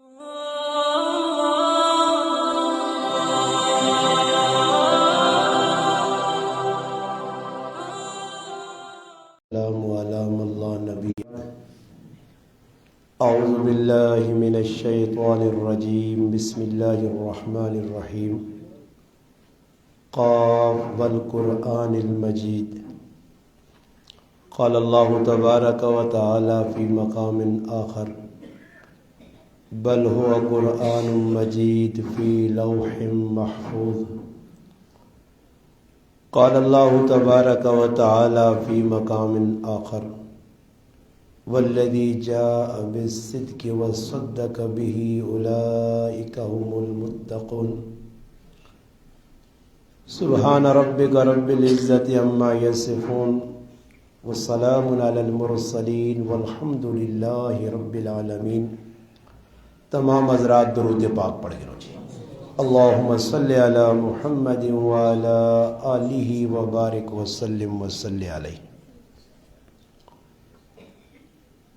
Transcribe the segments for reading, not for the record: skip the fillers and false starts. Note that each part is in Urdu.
اعوذ باللہ من الشیطان الرجیم بسم اللہ الرحمن الرحیم قاف والقرآن المجید قال اللہ تبارک و تعالی فی مقام آخر بل هو قرآن مجید فی لوح محفوظ قال اللہ تبارک و تعالی فی مقام آخر والذی جاء بالصدق وصدق به اولئک هم المتقون سبحان ربک رب العزة عما یصفون والسلام علی المرسلین والحمد للہ رب العالمین۔ تمام حضرات درود پاک پڑھ گئے جی۔ اللہم صلی علی محمد وعلی آلہ وبارک وسلم وصلی علیہ۔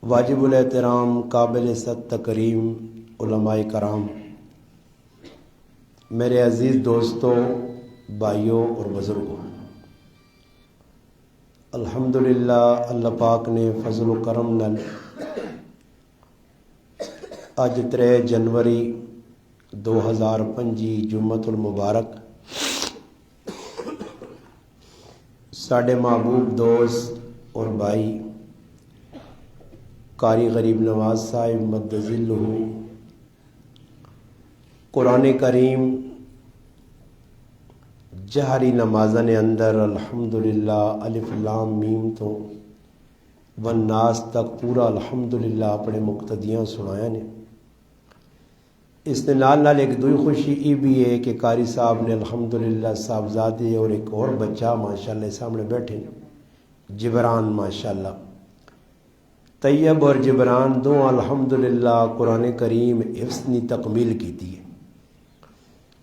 واجب الاحترام قابل صد تکریم علماء کرام، میرے عزیز دوستوں، بھائیوں اور بزرگوں، الحمدللہ اللہ پاک نے فضل و کرم نال اج 3 جنوری 2025 جمعۃ المبارک ساڈے محبوب دوست اور بھائی قاری غریب نواز صاحب مد ذلہ قرآن کریم جہری نمازن اندر الحمدللہ الف لام میم تو والناس تک پورا الحمدللہ اپنے مقتدیاں سنایا نے۔ اس نے نال ایک دوئی خوشی ای بھی ہے کہ قاری صاحب نے الحمدللہ صاحبزادے اور ایک اور بچہ ماشاءاللہ سامنے بیٹھے جبران، ماشاءاللہ طیب اور جبران دو الحمدللہ قرآن کریم حفظ نے تکمیل کی تھی،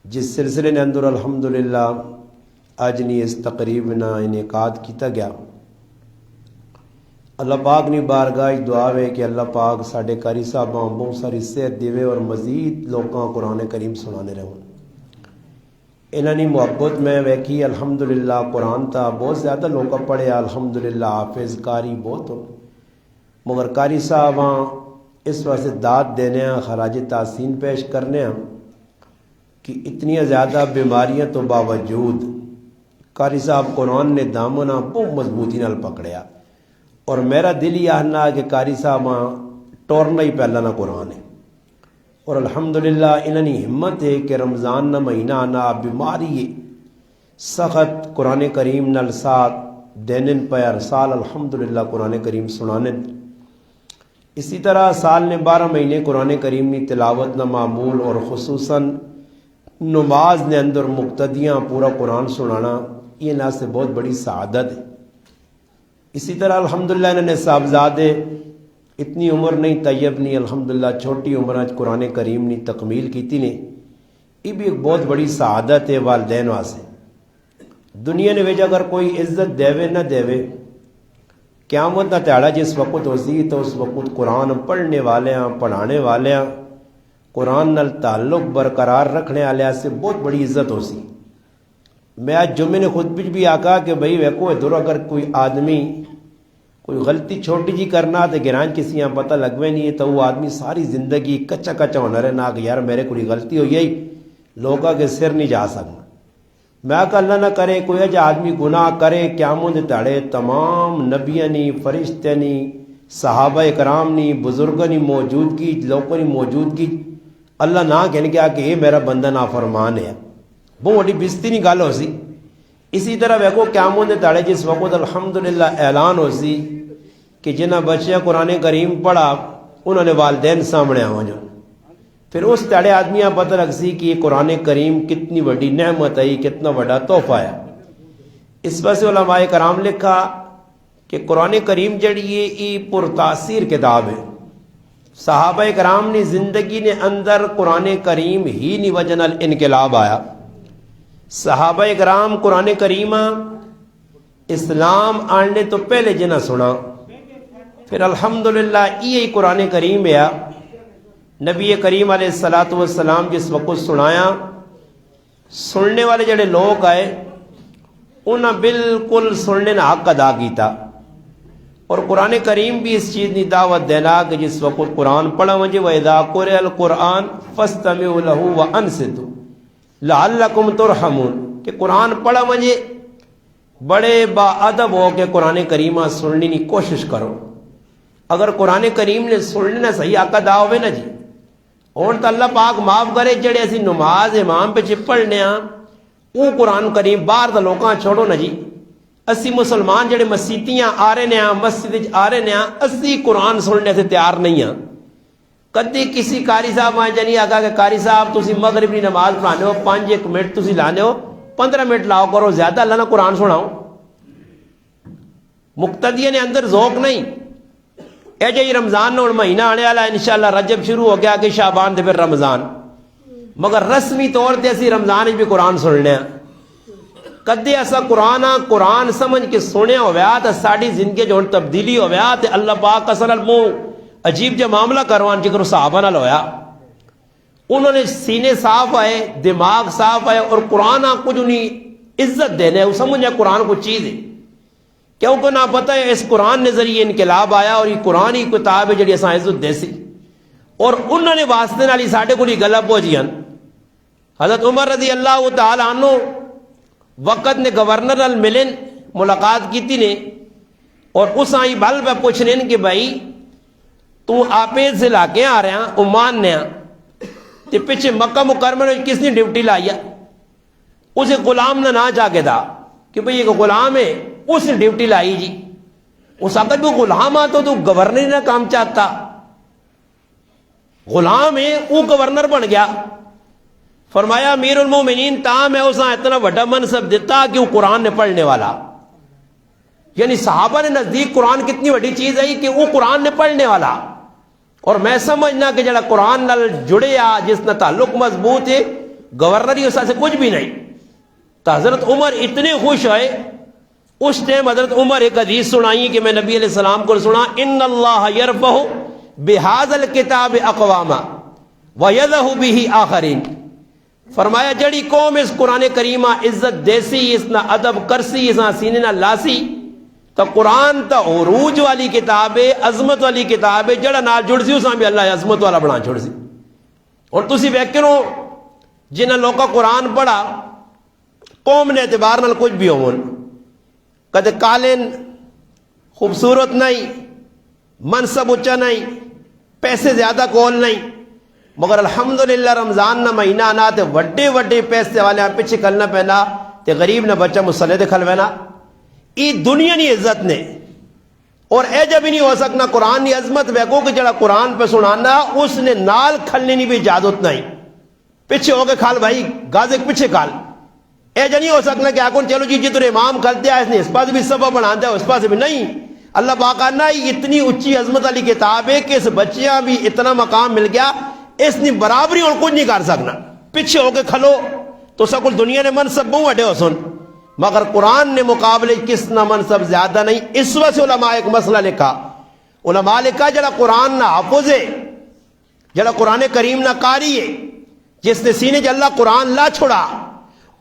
جس سلسلے نے اندر الحمدللہ آج نی اس تقریب نہ انعقاد کیتا گیا۔ اللہ پاک نے بارگاہ دعا ہے کہ اللہ پاک ساڈے قاری صاحب بہت ساری صحت دیوے اور مزید لوگاں قرآن کریم سنانے رہوں۔ انہاں نے محبت میں ویکھی الحمدللہ قرآن تا بہت زیادہ لوگ پڑھے الحمدللہ حافظ قاری بہت ہو، مگر قاری صاحب اس واسطے داد دینے خراج تحسین پیش کرنے کہ اتنی زیادہ بیماریاں تو باوجود قاری صاحب قرآن نے دامنا بہت مضبوطی نال پکڑیا، اور میرا دل یہ آنا کہ قاری صاحب ٹورنا ہی پہلا نہ قرآن ہے، اور الحمدللہ انہوں نے ہمت ہے کہ رمضان نہ مہینہ آنا بیماری سخت قرآن کریم نال ساتھ دینن پیر سال الحمدللہ قرآن کریم سنانے۔ اسی طرح سال نے 12 مہینے قرآن کریم نے تلاوت نہ معمول، اور خصوصاً نماز نے اندر مقتدیاں پورا قرآن سنانا یہ نہ سے بہت بڑی سعادت ہے۔ اسی طرح الحمدللہ انہوں نے صاحبزادے اتنی عمر نہیں طیب نہیں الحمدللہ چھوٹی عمر قرآن کریم نے تکمیل کی تھی نے، یہ بھی ایک بہت بڑی سعادت ہے والدین واسطے۔ دنیا نے وجہ اگر کوئی عزت دیوے نہ دیوے، قیامت نہ تیڑا جس وقت ہوسی تو اس وقت قرآن پڑھنے والے پڑھانے والے قرآن نال تعلق برقرار رکھنے والے سے بہت بڑی عزت ہوسی۔ میں آج جمعے نے خطبے بھی آکا کہ بھئی ویکو ادھر اگر کوئی آدمی کوئی غلطی چھوٹی جی کرنا تو گران کسی یہاں پتہ لگوے نہیں ہے تو وہ آدمی ساری زندگی کچا کچا ہونا رہے نا کہ یار میرے کوئی غلطی ہوئی ہے لوگوں کے سر نہیں جا سکنا۔ میں کہ اللہ نہ کرے کوئی اج آدمی گناہ کرے قیامت تاڑے تمام نبیاں نی فرشتے نی صحابہ کرام نی بزرگوں نی موجودگی لوگوں نی موجودگی اللہ نہ کہنے کیا کہ یہ میرا بندہ نافرمان ہے، بہت بڑی بزتی نہیں گل ہو سی۔ اسی طرح ویکو قیامت تاڑے جس وقت الحمدللہ اعلان ہو سی کہ جنہ بچے قرآن کریم پڑھا انہوں نے والدین سامنے آؤ جو، پھر اس تاڑے آدمیاں پتہ لگ سی کہ یہ قرآن کریم کتنی بڑی نعمت ہے، کتنا بڑا تحفہ ہے۔ اس وجہ سے علماء کرام لکھا کہ قرآن کریم جڑی یہ پر تاثیر کتاب ہے۔ صحابہ کرام نے زندگی نے اندر قرآن کریم ہی نی وجہ نال انقلاب آیا۔ صحابہ کرام قرآن کریم اسلام آنے تو پہلے جنہ سنا، پھر الحمدللہ یہی قرآن کریم ہے نبی کریم علیہ الصلوۃ والسلام جس وقت سنایا سننے والے جڑے لوگ آئے انہاں بالکل سننے نہ حق ادا کیتا. اور قرآن کریم بھی اس چیز کی دعوت دینا کہ جس وقت قرآن پڑھا ونجے وَإِذَا قُرِئَ الْقُرْآنُ فَاسْتَمِعُوا لَهُ وَأَنصِتُوا لَعَلَّكُمْ تُرْحَمُونَ کہ قرآن پڑھا ونجے بڑے با ادب ہو کے قرآن کریمہ سننے کی کوشش کرو. اگر قرآن کریم نے سننے نہ صحیح حق ادا ہوئے نا جی اور تو اللہ پاک معاف کرے جڑے اسی نماز امام پہ پڑھنے ہاں وہ قرآن کریم باہر دا لوکاں چھوڑو نا جی. اسی مسلمان جڑے مسیتیاں آ رہے ہیں مسجد آ رہے ہیں اسی قرآن سننے سے تیار نہیں ہیں. کدی کسی قاری صاحب آئے جنہیں آگا کہ قاری صاحب تسی مغرب کی نماز پڑھانے ہو 5 منٹ تسی لانے ہو 15 منٹ لاؤ کرو زیادہ اللہ نہ قرآن سناؤ. مقتدیہ نے اندر ذوق نہیں. اے جی رمضان نہ مہینہ آنے والا انشاءاللہ رجب شروع ہو گیا کہ شعبان دے پھر رمضان مگر رسمی طور تے اسی رمضان بھی قرآن سننے ہیں. کدے ایسا قرآن سمجھ کے سنے ہویا تو ساری زندگی جو تبدیلی ہویا تو اللہ پاک اصل المو عجیب جو معاملہ کروان جکر صحابہ نہ ہویا. انہوں نے سینے صاف آئے دماغ صاف آئے اور قرآن کچھ انہیں عزت دینے وہ سمجھے قرآن کو چیز ہے کیونکہ نہ پتہ ہے اس قرآن نے ذریعے انقلاب آیا اور یہ قرآن ہی کتاب ہے جڑی اساں عزت دے سی اور انہوں نے واسطے نالی ساڈے کو گلا پہنچیاں. حضرت عمر رضی اللہ تعالی عنہ وقت نے گورنر نال ملن ملاقات کی تھی نے اور اس آئی بل پہ پوچھنے کہ بھائی تو آپے سے لا کے آ رہے ہیں عمان نے تے پیچھے مکہ مکرمہ نے کس نے ڈیوٹی لائی ہے اسے غلام نہ جا کے تھا کہ بھئی یہ غلام ہے اس نے ڈیوٹی لائی جی. اس اگر وہ غلام آتا تو گورنر نہ کام چاہتا غلام ہے وہ گورنر بن گیا. فرمایا امیر المومنین تا میں اسا اتنا بڑا منصب دیتا کہ وہ قرآن نے پڑھنے والا یعنی صحابہ نے نزدیک قرآن کتنی بڑی چیز ہے کہ وہ قرآن نے پڑھنے والا. اور میں سمجھنا کہ جڑا قرآن نال جڑے آ جس نہ تعلق مضبوط ہے گورنری اسا سے کچھ بھی نہیں. تو حضرت عمر اتنے خوش ہوئے اس ٹائم حضرت عمر ایک حدیث سنائی کہ میں نبی علیہ السلام کو سنا ان اللہ یرفع بہذا الکتاب اقواما ویضع بہ آخرین. فرمایا جڑی قوم اس قرآن کریمہ عزت دیسی اس نہ ادب کرسی اس نہ سینے نہ لاسی تو قرآن تا عروج والی کتاب ہے عظمت والی کتاب ہے جڑا نال جڑ سی اساں بھی اللہ عظمت والا بنا چھوڑ سی. اور تسی ویکھو جنہاں لوکاں قرآن پڑھا قوم نے اعتبار نال کچھ بھی ہون کدے کالن خوبصورت نہیں منصب اچا نہیں پیسے زیادہ کول نہیں مگر الحمدللہ رمضان نہ مہینہ آنا تے وڈے وڈے پیسے والے پیچھے کلنا پہنا تے غریب نہ بچہ مسلح دے کھلوینا. ای دنیا نہیں عزت نے اور اے جب ہی نہیں ہو سکنا قرآن کی عظمت ویکو کہ جڑا قرآن پہ سنانا اس نے نال کھلنے نہیں بھی اجازت نہیں پیچھے ہو کے کھال بھائی گازے پیچھے کھال. اے جا نہیں ہو سکنا کہ آکون چلو جی جدر امام کھلتے ہیں اس نے اس پاس بھی سبب بنا دیا اس پاس بھی نہیں. اللہ باقاعدہ اتنی اچھی عظمت والی کتاب ہے کہ اس بچیاں بھی اتنا مقام مل گیا اس نے برابری اور کچھ نہیں کر سکنا. پیچھے ہو کے کھلو تو سکل دنیا نے منصب بہت وڈے ہو سن مگر قرآن نے مقابلے کس نہ منصب زیادہ نہیں. اس وجہ سے علماء ایک مسئلہ لکھا علماء لکھا جڑا قرآن نہ حافظ ہے جڑا قرآن کریم نہ قاری ہے جس نے سینے جا اللہ قرآن لا چھوڑا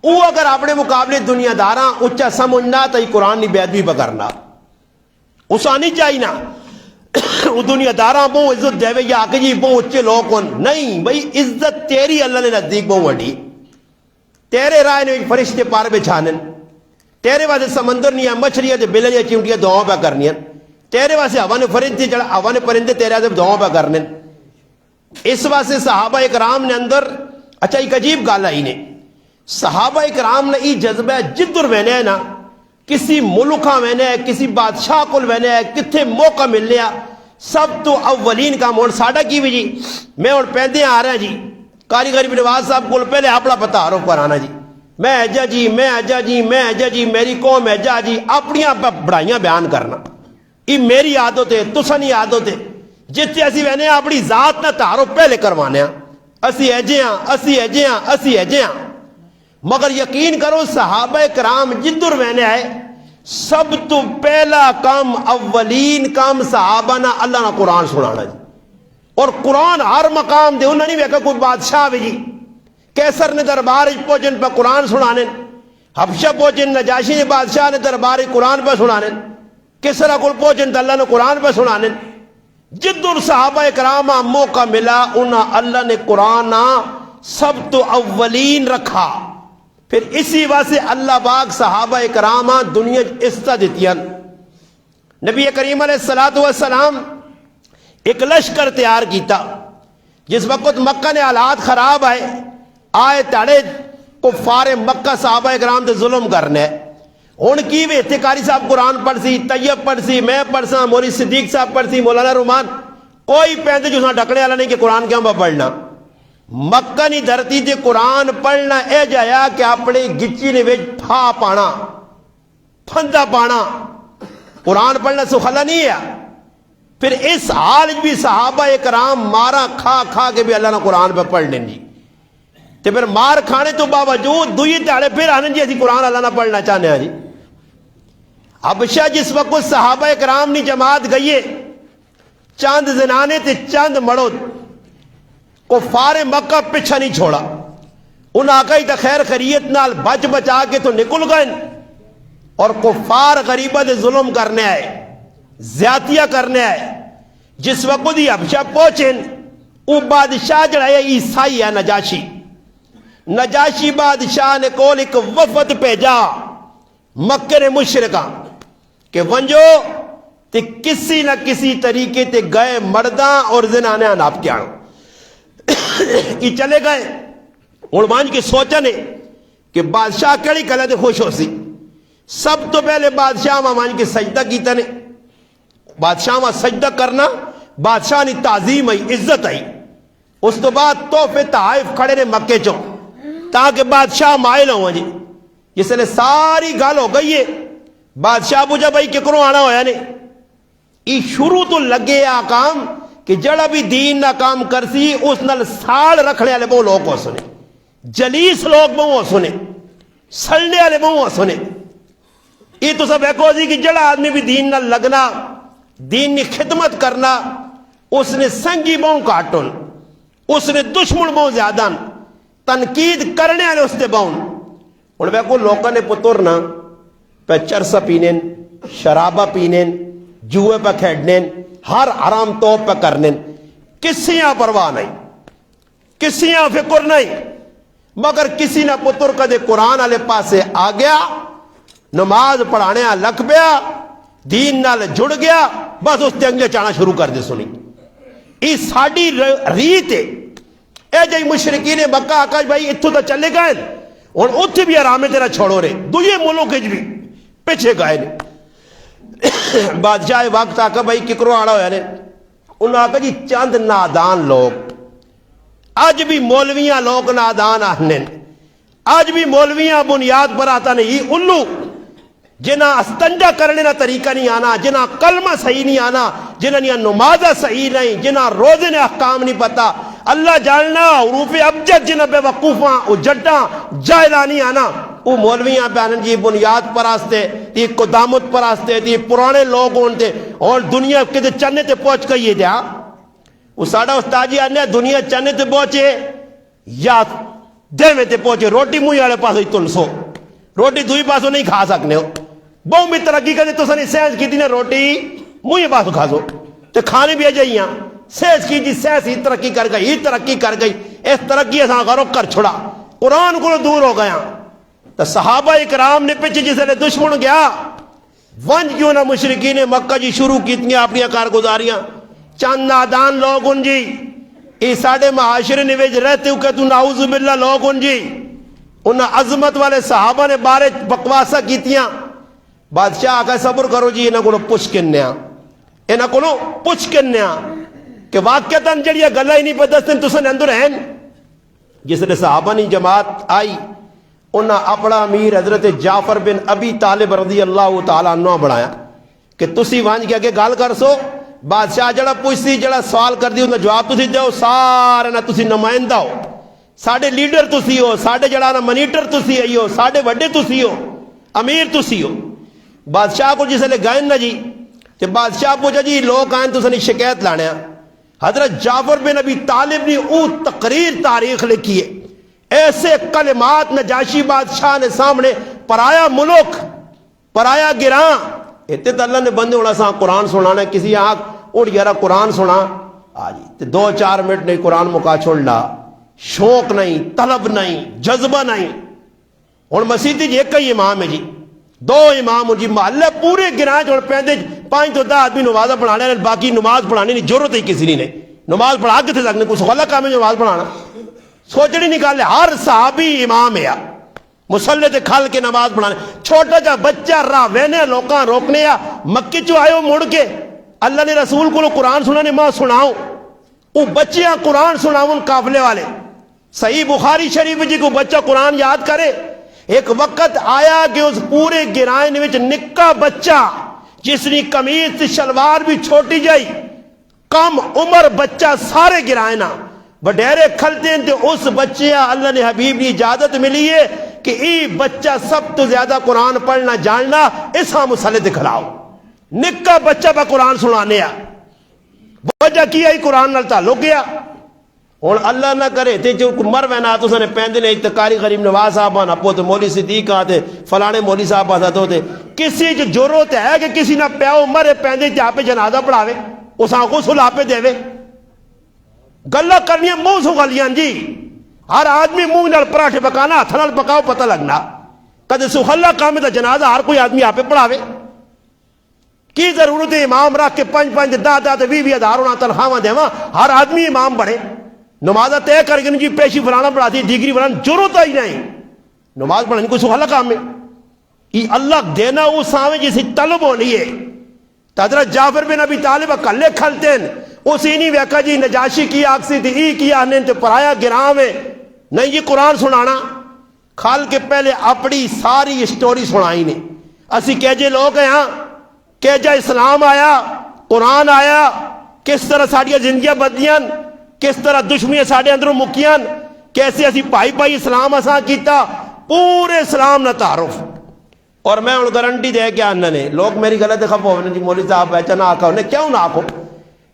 وہ اگر اپنے مقابلے دنیا داراں اچھا سمجھنا تو یہ قرآن نہیں بیعت بھی پکڑنا اسا نہیں چاہیے نا وہ دنیا داراں بہت عزت دے یا کہ جی بہت اچھے لوگ کون نہیں بھائی عزت تیری اللہ نے نزدیک بہت وڈی تیرے رائے نے فرشتے پار بچھانن تیرے واسطے سمندر نہیں ہے مچھلیاں تے بلیاں چیونٹیاں دعاؤں پہ کرنی تیرے واسطے ہوا نے فرشتے جڑا ہوا نے پرندے تیرے واسطے دعاؤں پہ کرنے. اس واسطے صحابہ اکرام نے اندر اچھا ایک عجیب گل آئی نے صحابہ اکرام نے یہ جذبہ جدر وینے ہے نا کسی ملکہ وینے ہے کسی بادشاہ کو وینے ہے کتنے موقع ملنے ہے سب تو اولین کا مون ساڑھا کی بھی جی میں اور پیدے آ رہا جی کاری غریب نواز صاحب کو پہلے اپنا پتہ عارف کرانا جی میں ایجا جی میں ایجا جی میں ایجا جی میری قوم ایجا جی اپنی بڑھائیاں بیان کرنا یہ میری عادت ہے تسا نہیں عادت ہے جتنے اسی وینے اپنی ذات نہ تعارف پہلے کروانے اسی ایجے ہاں اسی ایجے ہاں اسی ایجے ہاں. مگر یقین کرو صحابہ کرام جدر وینے آئے سب تو پہلا کام اولین کام صحابہ نہ اللہ نہ قرآن سنانا جی اور قرآن ہر مقام دے انہوں نے ویکا کوئی بادشاہ بھی جی کیسر نے دربار پہنچن پہ قرآن سنانے حبشہ پہنچن نجاشی نے بادشاہ نے دربار قرآن پہ سنانے کسرا کل پہنچن تو اللہ نے قرآن پہ سنانے جدر صحابہ اکرام موقع ملا انہاں اللہ نے قرآن سب تو اولین رکھا پھر اسی واسطے اللہ باغ صحابہ اکرام دنیا عزت دیتیاں نبی کریم علیہ السلام ایک لشکر تیار کیتا جس وقت مکہ نے حالات خراب آئے تاڑے کفار مکہ صحابہ اکرام تے ظلم کرنے ان کی بھی اتقاری صاحب قرآن پڑھ سی طیب پڑھ سی میں پڑھ سا موری صدیق صاحب پڑھ سی مولانا رومان کوئی پہنتے جو ساں ڈکڑے والا نہیں کہ قرآن کیوں با پڑھنا مکہ نہیں دھرتی تے قرآن پڑھنا اے جایا کہ اپنے گچی نے ویج پھا پانا پھندا پانا قرآن پڑھنا سخلا نہیں ہے پھر اس حال بھی صحابہ اکرام مارا کھا کھا کے بھی اللہ نے قرآن پہ پڑھ لیں جی تے پھر مار کھانے تو باوجود دوئی تاڑے پھر آنے جی اسی قرآن اللہ نہ پڑھنا چاہنے ہیں جی حبشہ جس وقت صحابہ اکرام نے جماعت گئیے چاند زنانے تے چاند مڑو کفار مکہ پچھا نہیں چھوڑا ان آقای تا خیر خیریت نال بچ بچا کے تو نکل گئے اور کفار غریبہ دے ظلم کرنے آئے زیادتیاں کرنے آئے جس وقت ہی حبشہ پہنچیں وہ بادشاہ جڑائے عیسائی ہے نجاشی بادشاہ نے کول ایک وفد بھیجا مکہ نے مشرکہ کہ ونجو تے کسی نہ کسی طریقے تے گئے مرداں اور زنانے اناب کے آنو یہ چلے گئے اڑوانج کی سوچا نے کہ بادشاہ کڑی کلے دے خوش ہو سی سب تو پہلے بادشاہ مامان کی سجدہ کیتا نے بادشاہ ماں سجدہ کرنا بادشاہ نے تعظیم آئی عزت آئی اس تو بعد توفے تحائف کھڑے نے مکے چوں تاکہ بادشاہ مائل ہوں جی جس نے ساری گال ہو گئی ہے بادشاہ پوچھا بھائی ککروں آنا ہویا نے یہ شروع تو لگے آکام کہ جڑا بھی دین نہ کام کرسی اس نال ساڑ رکھنے والے بہو لوگ ہو سنے جلیس لوگ بہو ہو سنے سلنے والے بہو ہو سنے یہ تو سب ایک ہو سی کہ جڑا آدمی بھی دین نہ لگنا دین نے خدمت کرنا اس نے سنگی بہو کاٹن اس نے دشمن بہو زیادہ تنقید کرنے والے اس نے بہن اور وہ لوگوں نے پترنا پہ چرسہ پینے شرابہ پینے جوئے پہ کھیڑنے ہر حرام توپ پہ کرنے کسیاں پرواہ نہیں کسیاں فکر نہیں مگر کسی نہ پتر کدے قرآن والے پاسے آ گیا نماز پڑھانے لگ پیا دین نال جڑ گیا بس اس تے انگلے چانا شروع کر دے سنی یہ ساڑی ریت ہے اے جائی مشرقین مکہ آکاش بھائی اتھو تا چلے گئے اور اتھے بھی آرامے تیرا چھوڑو رہے دوئے ملوک بھی پیچھے گئے بادشاہ وقت آکا بھائی ککروں آڑا ہویا نے انہوں آکا جی چند نادان لوگ آج بھی مولویاں لوگ نادان آنے آج بھی مولویاں بنیاد پر آتا نہیں الو جنہ استنجا کرنے نہ طریقہ نہیں آنا جنہ کلمہ صحیح نہیں آنا جنہ نمازہ صحیح نہیں جنہ روزے نے احکام نہیں پتا اللہ جاننا حروف ابجد جنہ بے وقوفاں او جڈاں جائلہ نہیں آنا وہ مولویاں بیانن جی بنیاد پر آستے تی قدامت پر آستے تی پرانے لوگ ہوندے اور دنیا کدے چنے تے پہنچ گئی ہے دیا وہ ساڑھا استاجی آنے دنیا چنے تے پہنچے یا دیوے تے پہنچے روٹی موئی آلے پاسو ہی تلسو روٹی دوئی پاسو نہیں کھا سکنے ہو بہو بھی ترقی کرنے تو سنی سینس کی دینے روٹی موئی پاسو کھا سو تے کھانے بھی جائیاں سینس کی جی سینس ہی ترقی کر گئی ہی ترقی کر گئی اس ترقی ایسا غرو کر چھڑا قرآن کو دور ہو گیا تو صحابہ اکرام نے پیچھے جسے لے دشمن گیا ونج کیوں نہ مشرقین مکہ جی شروع کیتنی اپنی کارگزاریاں چند نادان لوگ ان جی ای ساڑھے معاشرے نویج رہتے ہو کہ تو نعوذ باللہ لوگ ان جی انہا عظمت والے صحابہ نے بارے بکواسہ کیتیاں بادشاہ آگا صبر کرو جی انہا کنو پوچھ کنیا انہا کنو پوچھ کنیا کہ واقعتاً جڑیا گلہ ہی نہیں پدستن تو سن اندر ہیں جس نے صحابہ نہیں جماعت آئی انہا اپنا امیر حضرت جعفر بن ابی طالب رضی اللہ تعالیٰ عنہ بڑھایا کہ تسی وانج کیا کہ گال کر سو بادشاہ جڑا پوچھتی جڑا سوال کر دی انہا جواب تسی دیو سارے نہ تسی نمائندہ ہو ساڑھے لیڈر تسی ہو ساڑھے جڑا نہ منیٹر تسی ہو ساڑھے وڈے تسی ہو امیر تسی ہو بادشاہ کو جسے لے گائن نہ جی کہ بادشاہ پوچھا جی لوگ آئیں تو سنی شکایت لانے حضرت جعفر بن ابی طالب نے او تقریر تاریخ لکھی ہے، ایسے کلمات نجاشی بادشاہ نے سامنے، پرایا ملک، پرایا گراں، اتنے تو اللہ نے بندے ہونا سا قرآن سنانا، کسی آنکھ اڑ گیا قرآن سنا آجی 2-4 منٹ نہیں قرآن مکا چھوڑنا، شوق نہیں، طلب نہیں، جذبہ نہیں۔ اور مسیح جی ایک ہی امام ہے جی، 2 امام جی محلے پورے گراں چھوڑ پیندے 5 تو 10 آدمی نماز پڑھانے، باقی نماز پڑھانے نہیں ضرورت ہی کسی نے نماز پڑھا کے تھے لگنے کچھ غلط کام ہے نماز پڑھانا، سوچنی نکالے ہر صحابی امام ہے، مسلح تے کھل کے نماز پڑھانے، چھوٹا جا بچہ راہ وینے لوکاں روکنے یا مکی چو آئے ہو مڑ کے اللہ نے رسول کو قرآن سنانے ماں سناؤ، وہ بچیاں قرآن سناؤں قافلے والے۔ صحیح بخاری شریف جی کو بچہ قرآن یاد کرے، ایک وقت آیا کہ اس پورے گرائن وچ نکا بچہ جس نے قمیض تے شلوار بھی چھوٹی جائی، کم عمر بچہ سارے گرائنا وڈیرے کھلتے ہیں، اس بچے اللہ نے حبیب نے اجازت ملی ہے کہ ای بچہ سب تو زیادہ قرآن پڑھنا جاننا، اس ہاں مسلح تے کھلاؤ، نکا بچہ با قرآن سنانے وجہ کیا ہی قرآن نال تعلق گیا۔ اور اللہ نہ کرے تے جو مر وینا تو سنے پیندے نے قاری غریب نواز صاحب آنا پوتے مولی صدیق آتے فلانے مولی صاحب آتا ہوتے، کسی جو ضرورت ہے کہ کسی نہ پیاؤ مرے پیندے تے آپے جنازہ پڑھاوے، اس آنکھ غسل آپے دے وے، گلہ کرنی منہ سو گلیاں جی، ہر آدمی منہ نال پراٹھے پکانا ہاتھ نال پکاؤ پتہ لگنا، کدے سخلا کام ہے جنازہ ہر کوئی آدمی آپے پڑھاوے، کی ضرورت ہے امام رکھ کے 5-5 10-10 20 ہزار ہونا تنخواہ دے ہر آدمی امام بڑھے، نماز طے کر کے جی پیشی فلانا پڑھاتی ڈگری فلانا ضرورت ہی نہیں، نماز پڑھنے کوئی سخلا کام ہے، یہ اللہ دینا وہ سامنے جیسی طلب ہونی ہے۔ حضرت جعفر بن ابی طالب کلے کھلتے ہیں، اسی نہیں ویکا جی نجاشی کی آکسی تھی ای کی آنے تو پرایا گراں میں نہیں جی قرآن سنانا، کھال کے پہلے اپنی ساری سٹوری سنائی نے، اسی کہجے لوگ ہیں ہاں کہجا اسلام آیا، قرآن آیا، کس طرح ساڑیاں زندگیاں بدلیاں، کس طرح دشمنیاں ساڑے اندروں مکیاں، کیسے اسی پائی پائی اسلام اساں کیتا، پورے اسلام نہ تعارف۔ اور میں ان گارنٹی دے کے آنا نے لوگ میری غلط خفا ہونے جی مولوی صاحب ایچا نہ آکھا انہیں کیوں نہ آکھو،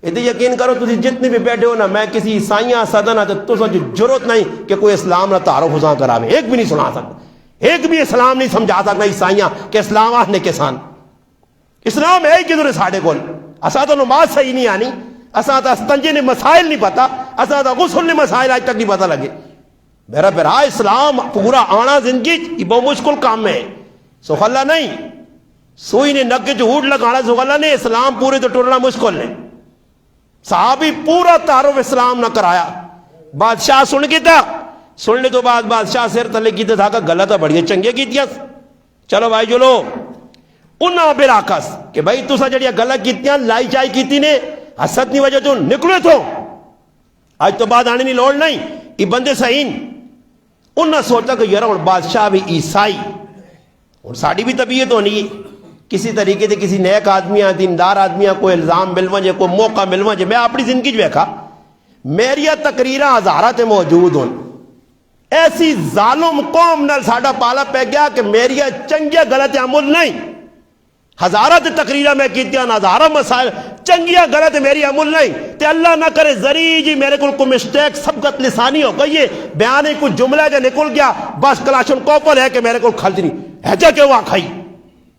ادھے یقین کرو تسی جتنے بھی بیٹھے ہو نا، میں کسی عیسائیاں صدنہ تو سو ضرورت نہیں کہ کوئی اسلام نہ تعارف ہو ساں کراوے، ایک بھی نہیں سنا سکتا، ایک بھی اسلام نہیں سمجھا سکتا عیسائیاں کہ اسلام آنے کے سان، اسلام ہے ہی کدھر ساڑھے کول، اساں تو نماز صحیح نہیں آنی، اساں تو استنجے نے مسائل نہیں پتا، اساں تو غسل نے مسائل آج تک نہیں پتا لگے، میرا برا اسلام پورا آنا زندگی یہ بہت مشکل کام ہے، سخلا نہیں، سوئی نے نگے جو ہوٹ لگانا سخلا نہیں، اسلام پورے تو ٹورنا مشکل ہے، صحابی پورا تعارف اسلام نہ کرایا، بادشاہ سن کے تھا، سننے تو بعد بادشاہ سر تلے کی تھا کہ غلط ہے بڑھیا چنگے کی تھیا، چلو بھائی جو لو انہاں براکس کہ بھائی تو سا جڑیا غلط کی تھیا لائی چائی کی تھی نے حسد نہیں وجہ تو نکلے تھو، آج تو بعد آنے نہیں لوڑ نہیں، یہ بندے صحیح، انہاں سوچا کہ یارا بادشاہ بھی عیسائی، اور ساڑی بھی طبیعت ہونی ہے، کسی طریقے سے کسی نیک آدمیاں دیندار آدمیاں کوئی الزام ملواں جے کوئی موقع ملواں جے، میں اپنی زندگی جو دیکھا میری تقریرہ ہزارہ تے موجود ہوں، ایسی ظالم قوم نال ساڑا پالا پہ گیا کہ میری چنگیا غلط عمل نہیں، ہزارہ تے تقریرہ میں کیتیا ہزارہ مسائل چنگیا غلط میری عمل نہیں، تے اللہ نہ کرے ذریع جی میرے کو مسٹیک سبقت لسانی ہو گئی ہے، بیانے کچھ جملہ جو نکل گیا بس کلاشن کوپل ہے کہ میرے کو کھلتی نہیں، ہیجا کیوں آکھائی،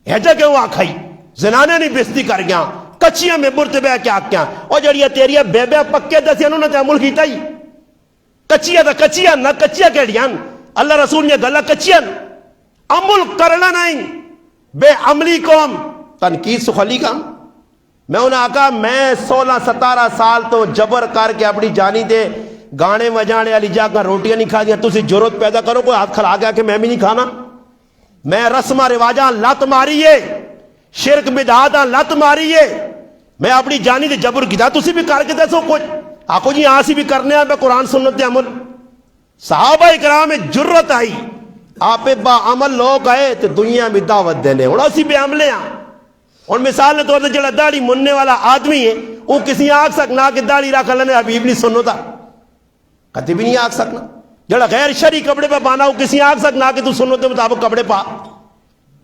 ہیجا کیوں آکھائی، زنانے نہیں بستی کر گیا، کچیاں میں برتے بے کیا کیا، اور جڑیا تیریا بے بے پکے دسی انہوں نے تے عمل کیتا ہی، کچیاں دا کچیاں نہ کچیاں کہڑیاں، اللہ رسول نے گلہ کچیاں، عمل کرنا نہیں، بے عملی قوم، تنقید سخلی کام، میں انہیں آکا میں 16-17 سال تو جبر کر کے اپنی جانی دے گانے وجانے والی جا کر روٹیاں نہیں کھا دیا، تسی ضرورت پیدا کرو کوئی ہاتھ کھلا گیا کہ میں بھی نہیں کھانا، میں رسمہ رواجاں لت ماریے، شرک بدعاتاں لت ماریے، میں اپنی جانی دے جبر کیتا، تسی بھی کر کے دسو کچھ، آکو جی آسی بھی کرنے ہیں میں قرآن سنت دے عمل، صحابہ اکرام میں جرت آئی، آپ با عمل لوگ آئے تو دنیا میں دعوت دینے، اور اسی بے عملے ہیں، اور مثال نے طور سے جڑا داڑھی مننے والا آدمی ہے وہ کسی آگ سکنا کہ داڑھی رکھ اللہ نے حبیب نہیں سنو تھا، کہتے بھی نہیں آگ سکنا، جڑا غیر شرعی کپڑے پہ پانا وہ کسی آگ سکنا کہ تو سنو تے مطابق کپڑے پا،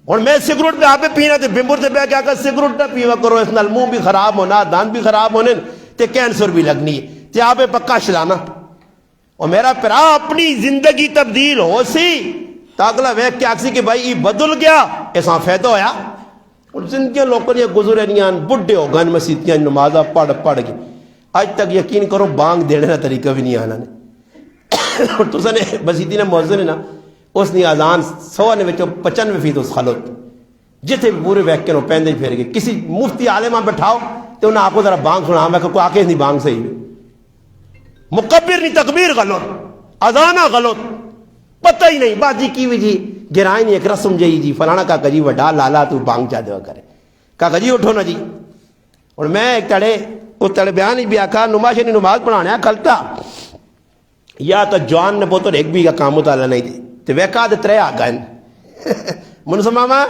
اور میں سگریٹ پہ آپ پینا تے بمبر تے بے کیا کہ سگریٹ نہ پیوا کرو، اس نال منہ بھی خراب ہونا، دان بھی خراب ہونے، تے کینسر بھی لگنی ہے تے آپ پکا چلانا اور میرا پرا اپنی زندگی تبدیل ہو سی تاگلا ویک کے آکسی کہ بھائی یہ بدل گیا ایسا فائدہ ہویا اور زندگیاں لوگوں نے گزرے نہیں آن بڑھے ہو گئے مسیتیاں نمازہ پڑھ گئی آج تک یقین کرو بانگ دینے کا طریقہ بھی نہیں آنا نے اور تو نے مسیتی نے موزن ہے نا اس نے آزان 100 نے 95% اس خلوت جتنے پورے ویکے نو پہندے پھر گئے کسی مفتی عالمہ بٹھاؤ تو انہیں آپ کو ذرا بانگ سنا میں کوئی آکے نہیں بانگ صحیح مکبر نہیں تکبیر غلط اذانہ غلط پتہ ہی نہیں بات جی کی بھی جی گرائیں نہیں ایک رسم جی فلانا کہا جی وڈا لالا تو بانگ چاہ دے کرے کہا جی اٹھو نا جی اور میں ایک تڑے اس تڑے بیان ہی بھی آکھا نماشنی نماز پڑھانے کھلتا یا تو جوان نے بہتر ایک بھی کا کام اتالا نہیں دی تو ویکا دے ترے آگئن منسمہ ماں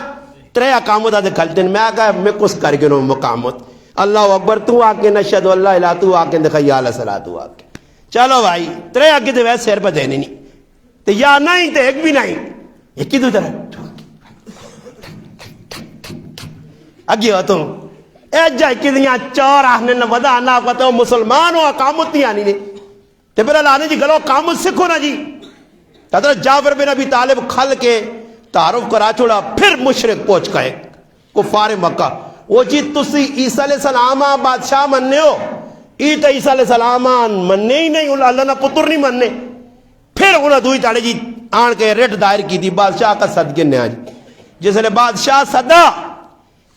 ترے اقامت آدھے کھلتے میں آگا میں کس کر کے نو مقامت اللہ اکبر تو آکے نشہد اللہ الہ تو آکے دکھا یا اللہ صلاح تو آکے چلو بھائی ترے آگے دے ویسے سیر پہ دینے نہیں تو یا نہیں تو ایک بھی نہیں ایک ہی دو طرح اگی ہو تم اے جائے کی دنیا چار آہنے نہ ودا آنا پتا ہو مسلمان ہو اقامت نہیں آنی نہیں تو پھر اللہ نے جی گلو اقامت سکھو نا جی حضرت جعفر بن ابی طالب کھل کے تعارف کرا چھوڑا پھر مشرک پہنچ گئے کفار مکہ وہ جی تسی عیسیٰ علیہ السلام بادشاہ مننے ہو ای تو عیسیٰ علیہ السلام مننے ہی نہیں اللہ نہ پتر نہیں مننے پھر انہوں دوئی تاڑے جی آن کے ریٹ دائر کی تھی بادشاہ کا صدقے نے آج جس نے بادشاہ صدا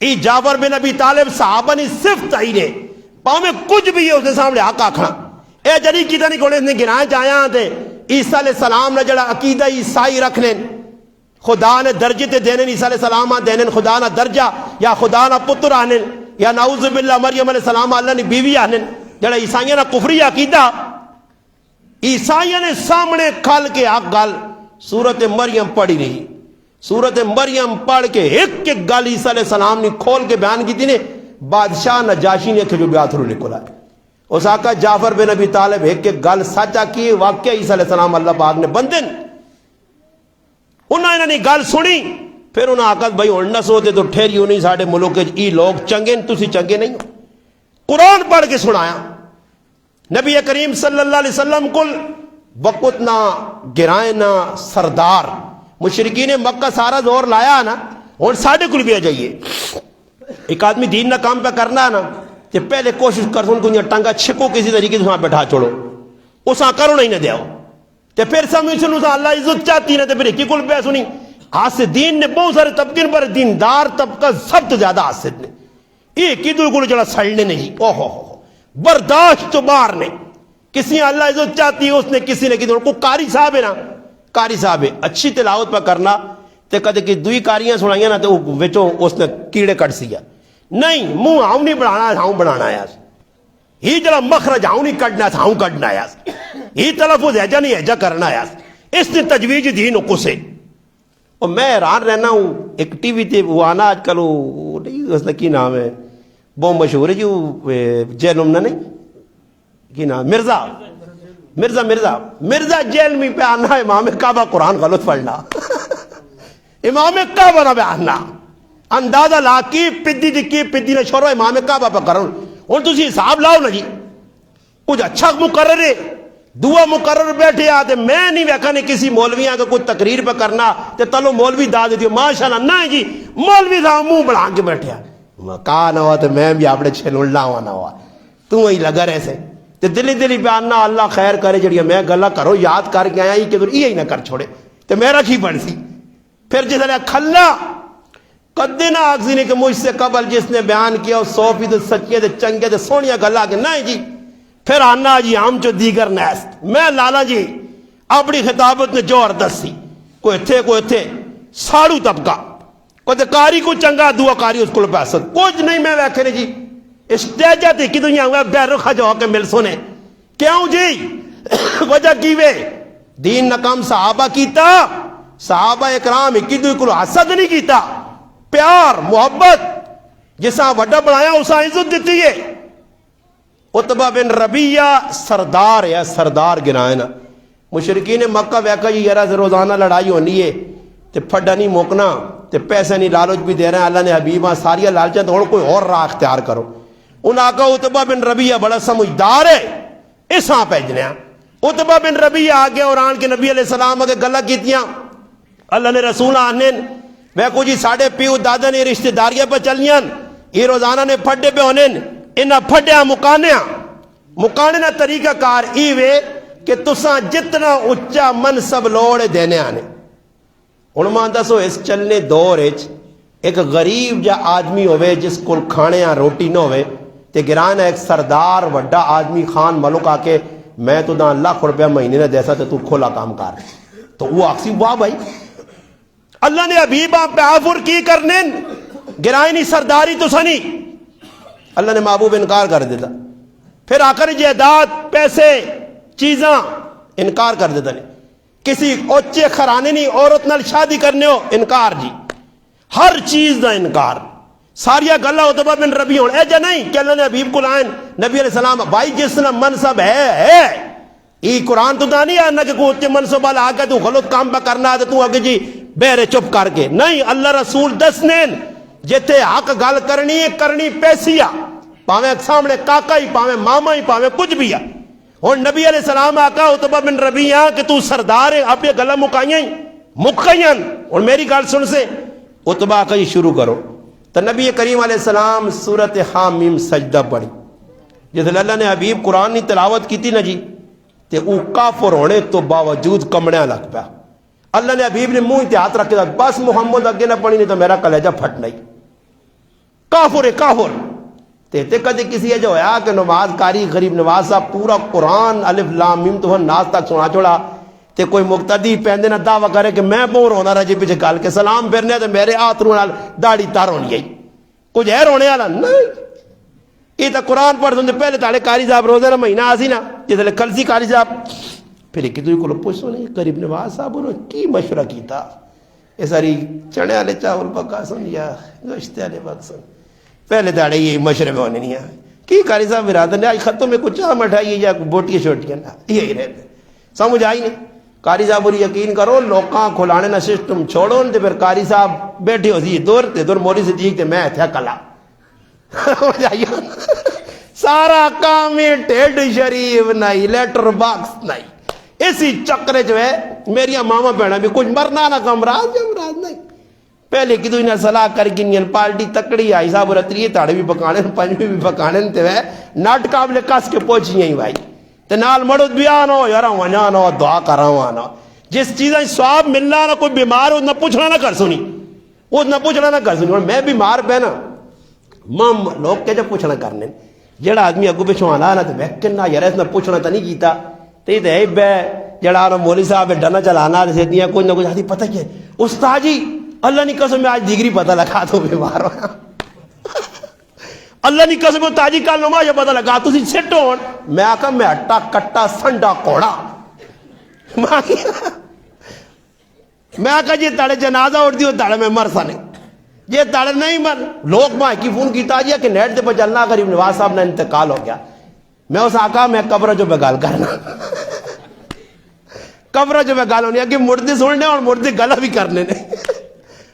ای جعفر بن ابی طالب صحابہ نے صرف تاہینے پاؤں میں کچھ بھی ہے اس نے سامنے آقا کھڑا اے جڑی کیتا نہیں کھوڑے اس نے گنائیں جایا تھے عیسیٰ علیہ السلام نے جڑا عقیدہ عیسائی رکھ لیں خدا نے درجے تے دینے عیسیٰ علیہ السلام دینے خدا نہ درجہ یا خدا نہ پتر آنے یا نعوذ باللہ مریم علیہ السلام اللہ نے بیوی آنے جڑا عیسائیہ نہ کفری عقیدہ عیسائیہ نے سامنے کھال کے آگ گال سورت مریم پڑھی نہیں سورت مریم پڑھ کے ایک گال عیسیٰ علیہ السلام نے کھول کے بیان کی تھی نے بادشاہ نجاشی نے کھجو بیاتھرو نکلا ہے اس آقا جعفر بن ابی طالب ایک گال سچا کی واقعہ عیسیٰ علیہ السلام اللہ پاک نے بندن انہوں نے گال سنی پھر انہوں نے آقا بھائی اڑنا سوتے تو ٹھہری ہونی ساڑھے ملوک ای لوگ چنگے تسی چنگے نہیں قرآن پڑھ کے سنایا نبی کریم صلی اللہ علیہ وسلم کل وقت نہ گرائیں نہ سردار مشرقین مکہ سارا زور لایا نا اور ساڑھے کل بھی آ جائیے ایک آدمی دین نہ کام پہ کرنا ہے نا کہ پہلے کوشش کر سن کو ٹانگا چھکو کسی طریقے سے وہاں بیٹھا چھوڑو اساں کرو نہیں نہ دیو تے پھر سمجھ سنو سا اللہ عزت چاہتی نہ تے پھر ایک کل پہ سنی حاسد دین نے بہت سارے طبقے پر دیندار طبقہ سب تو زیادہ حاسد نے ایک ہی دو کل جڑا سڑنے نہیں اوہ برداشت تو باہر نے کسی اللہ عزت چاہتی ہے اس نے کسی نے کو قاری صاحب ہے نا قاری صاحب ہے اچھی تلاوت پہ کرنا تے کدے کہ دوئی کاریاں سنائیاں نا تے وچوں اس نے کیڑے کٹ سیا نہیں منہ آؤں نہیں بنانا ہاؤں بنانا ہے ہی جڑا مخرج آؤں نہیں کٹنا تھا ہاؤں کٹنا ہے ہی تلفظ ایجا نہیں ایجا کرنا ہے اس نے تجویز دین کو سے اور میں حیران رہنا ہوں ایک ٹی وی تے وہ آنا آج کل وہ نہیں اس نے کی نام ہے بہت مشہور ہے جی وہ جیل امنا نہیں کی نام مرزا جیل میں پہ آنا امام کعبہ قرآن غلط پڑھنا امام کعبہ نہ پہ آنا اندازہ لا کی پدی دکی پدی نے چھوڑو امام کعبہ پہ کرن اور تسی حساب لاؤ نا جی کچھ اچھا مقرر ہے دعا مقرر بیٹھے آتے میں نہیں ویکھا نے کسی مولویاں کا کوئی تقریر پہ کرنا تے تلو مولوی دا دیتی ماشاءاللہ نہیں جی مولوی دا منہ بڑھا کے بیٹھے کہا نہ ہوا تو میں بھی اپنے چھلوڑنا ہوا نہ ہوا تو وہی لگا رہے سے تے دلی پہ آنا اللہ خیر کرے جڑی میں گلہ کرو یاد کر کے آیا ہی کہ یہ ہی نہ کر چھوڑے تے میں رکھی پڑ سی پھر جس نے کھلا کدے نہ آگزی نے کہ مجھ سے قبل جس نے بیان کیا 100% سچے دے چنگے دے سونیا گلا کے نہیں جی پھر آنا جی ہم جو دیگر نیست میں لالا جی اپنی خطابت نے جوہر دسی کوئی تھے ساڑو طبقہ کوئی کاری کو چنگا دعا کاری اس کو پیسد کچھ نہیں میں ویکھے نے جی اسٹیجہ تے کی دنیا ہوئے بے رخہ جو کے مل سنے کیوں جی وجہ کیوے دین نکام صحابہ کیتا صحابہ اکرام اکی دوئی کو حسد نہیں کیتا پیار محبت جسا وڈا بڑھایا اسا عزت دیتی ہے عتبہ بن ربیہ سردار یا سردار گنائنا مشرکین مکہ ویکا جی یرہ سے روزانہ لڑائی ہونی ہے تے پھڑا نہیں موکنا تے پیسے نہیں لالچ بھی دے رہے ہیں اللہ نے حبیبہ ساریہ لالچہ تو کوئی اور راہ اختیار کرو انہیں آقا عتبہ بن ربیعہ بڑا سمجھدار ہے اس ہاں بھیجنے عتبہ بن ربیعہ آگے اور آن کے نبی علیہ السلام آگے گلہ کیتیاں اللہ نے رسول آنے میں کو جی ساڑھے پیو دادا نے رشتہ داریاں پہ چلیاں یہ روزانہ نے پھڑے پہ ہونے انہاں پھڑیاں مکانے نہ طریقہ کار ایوے کہ تساں جتنا اچھا منصب لوڑے دینے آنے انہوں دسو اس چلنے دور ایک غریب جا آدمی ہوئے جس کو کھانے یا روٹی نہ ہوئے تے گران ایک سردار وڈا آدمی خان ملک آکے میں تو دان ₹1,00,000 مہینے نہ دیسا تو کھولا کام کر تو وہ آکسی واہ بھائی اللہ نے حبیبہ پہ آفر کی کرنے گرائیں نہیں سرداری تو سنی اللہ نے محبوب انکار کر دیتا پھر آخر جائیداد پیسے چیزاں انکار کر دیتا نہیں کسی اونچے خرانے نہیں عورت نال شادی کرنے ہو انکار جی ہر چیز دا انکار ساریا گلہ عتبہ بن ربیعہ ہون اے جا نہیں کہ اللہ نے حبیب کو لائن نبی علیہ السلام بھائی جس نے منصب ہے یہ قرآن تو نہیں آنا کہ کوئی اونچے منصب والا آگے تو غلط کام پہ کرنا ہے تو آگے جی بیرے چپ کر کے نہیں اللہ رسول دسنین جتے حق گل کرنی پیسیا پاویں سامنے کاکا ہی پاویں ماما ہی پاویں کچھ بھی ہے اور نبی علیہ السلام آقا عتبہ بن ربیعہ کہ تو سردار ہے آپ یہ گلہ مکائیاں اور میری گل سن سے عتبہ آقا یہ شروع کرو تو نبی کریم علیہ السلام سورت حامیم سجدہ پڑھی جس اللہ نے حبیب قرآن کی تلاوت کی تھی نا جی تے او کافر ہونے تو باوجود کمڑیاں لگ پیا اللہ نے حبیب نے منہ ہاتھ رکھ کے بس محمد اگے نہ پڑھی نہیں تو میرا کلیجہ پھٹ نہیں کافر ہے کافر تے کدے کسی ہے جو ہویا کہ نماز کاری غریب نواز صاحب پورا قرآن الف لام میم تو ناز تک سنا چھوڑا تے کوئی مقتدی پہندے نہ دعویٰ کرے کہ میں بہت رونا رہا جی پیچھے گل کے سلام پھرنے تو میرے ہاتھ رونا داڑھی تار ہونی ہے کچھ ہے رونے والا نہیں یہ تو قرآن پڑھ دیں پہلے تاڑے قاری صاحب روزے نہ مہینہ آسی نا جس کلسی قاری صاحب پھر ایک دوسرے کو پوچھو نہیں غریب نواز صاحب انہوں نے کی مشورہ کیتا یہ ساری چنے والے چاول پکا سن یا گوشت والے پک سن پہلے تاڑے یہ مشورے میں ہونے نہیں ہے کی قاری صاحب برادر نے آج خطوں میں کچھ مٹھائی یا بوٹیاں شوٹیاں نا یہی رہتے سمجھ آئی نہیں قاری صاحب اور یقین کرو لوکاں کھلانے نہ سسٹم چھوڑو تے پھر قاری صاحب بیٹھے ہو سی دور مولی صدیق تے میں تھا کلا سارا کام ٹیڈ شریف نہیں لیٹر باکس نہیں اسی چکرے جو ہے میری ماما بہنا بھی کچھ مرنا نہ کمراز نہیں پہلے کی تو انہیں صلاح کر گنین پارٹی تکڑی آئی صاحب رتریے تاڑے بھی پکانے پنجویں بھی پکانے تے وہ ناٹ قابل کس کے پہنچی ہیں بھائی تے نال مڑد بھی آنا ہو یارا ونانا ہو دعا کراوانا جس چیزیں سواب ملنا نہ کوئی بیمار ہو نہ پوچھنا نہ کر سنی وہ نہ پوچھنا نہ کر سنی اور میں بیمار پہ نا مام لوگ کہتے پوچھنا کرنے جڑا آدمی اگو پچھو آنا نا تو میں کہنا یار اس نے پوچھنا تو نہیں کیتا تو یہ تو ہے بے جڑا آنا مولی صاحب ڈرنا چلانا سے دیا کوئی نہ کچھ آدھی پتہ کیا استاد جی اللہ نے قسم میں آج ڈگری پتہ لگا تو بیمار ہو اللہ نے قسم تاجی کال نما یہ پتہ لگا تو سٹ ہون میں آکا میں اٹا کٹا سنڈا کوڑا میں آکا جی تاڑے جنازہ اٹھ دیو تاڑے میں مر سانے یہ تاڑے نہیں مر لوگ ماں کی فون کی تاجیہ کہ نیٹ دے پر چلنا غریب نواز صاحب نے انتقال ہو گیا میں اس آکا میں قبر جو بگال کرنا قبر جو بگال ہونی ہے کہ مردی سننے اور مردی گلہ بھی کرنے نے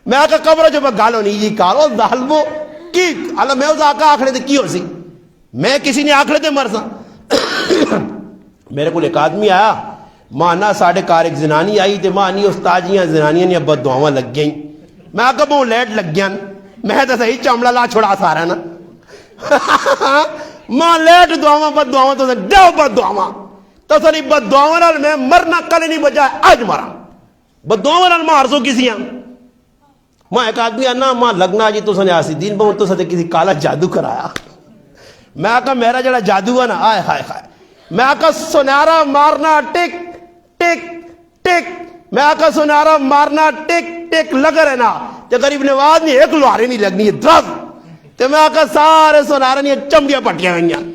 میں آکا قبر جو بگال ہونی جی کارو ظالمو کی اللہ میں اس آقا آکھڑے دے کی ہو سی میں کسی نے آکھڑے دے مرسا میرے کو ایک آدمی آیا مانا ساڑھے کار ایک زنانی آئی تے مانی استاجیاں زنانیاں نے بد دعاواں لگ گئیں میں آقا بہوں لیٹ لگ گیا میں تو صحیح چامڑا لا چھوڑا سارا نا ماں لیٹ دعاواں بد دعاواں تو دیو بد دعاواں تو سنی بد دعاواں نال میں مرنا کل نہیں بجائے آج مرا بد دعاواں نال ماں عرضوں کسی ہیں ماں ایک آدمی آنا ماں لگنا جی تو سنے آسی دین بہت تو سنے کسی کالا جادو کرایا میں آقا میرا جڑا جادو ہے نا آئے ہائے ہائے میں آقا سنارا مارنا ٹک ٹک ٹک میں آقا سنارا مارنا ٹک ٹک لگ رہے نا تے غریب نواز نہیں ایک لوہارے نہیں لگنی ہے درد تے میں آقا سارے سنارے نہیں چمڑیاں پٹیاں ہوئیں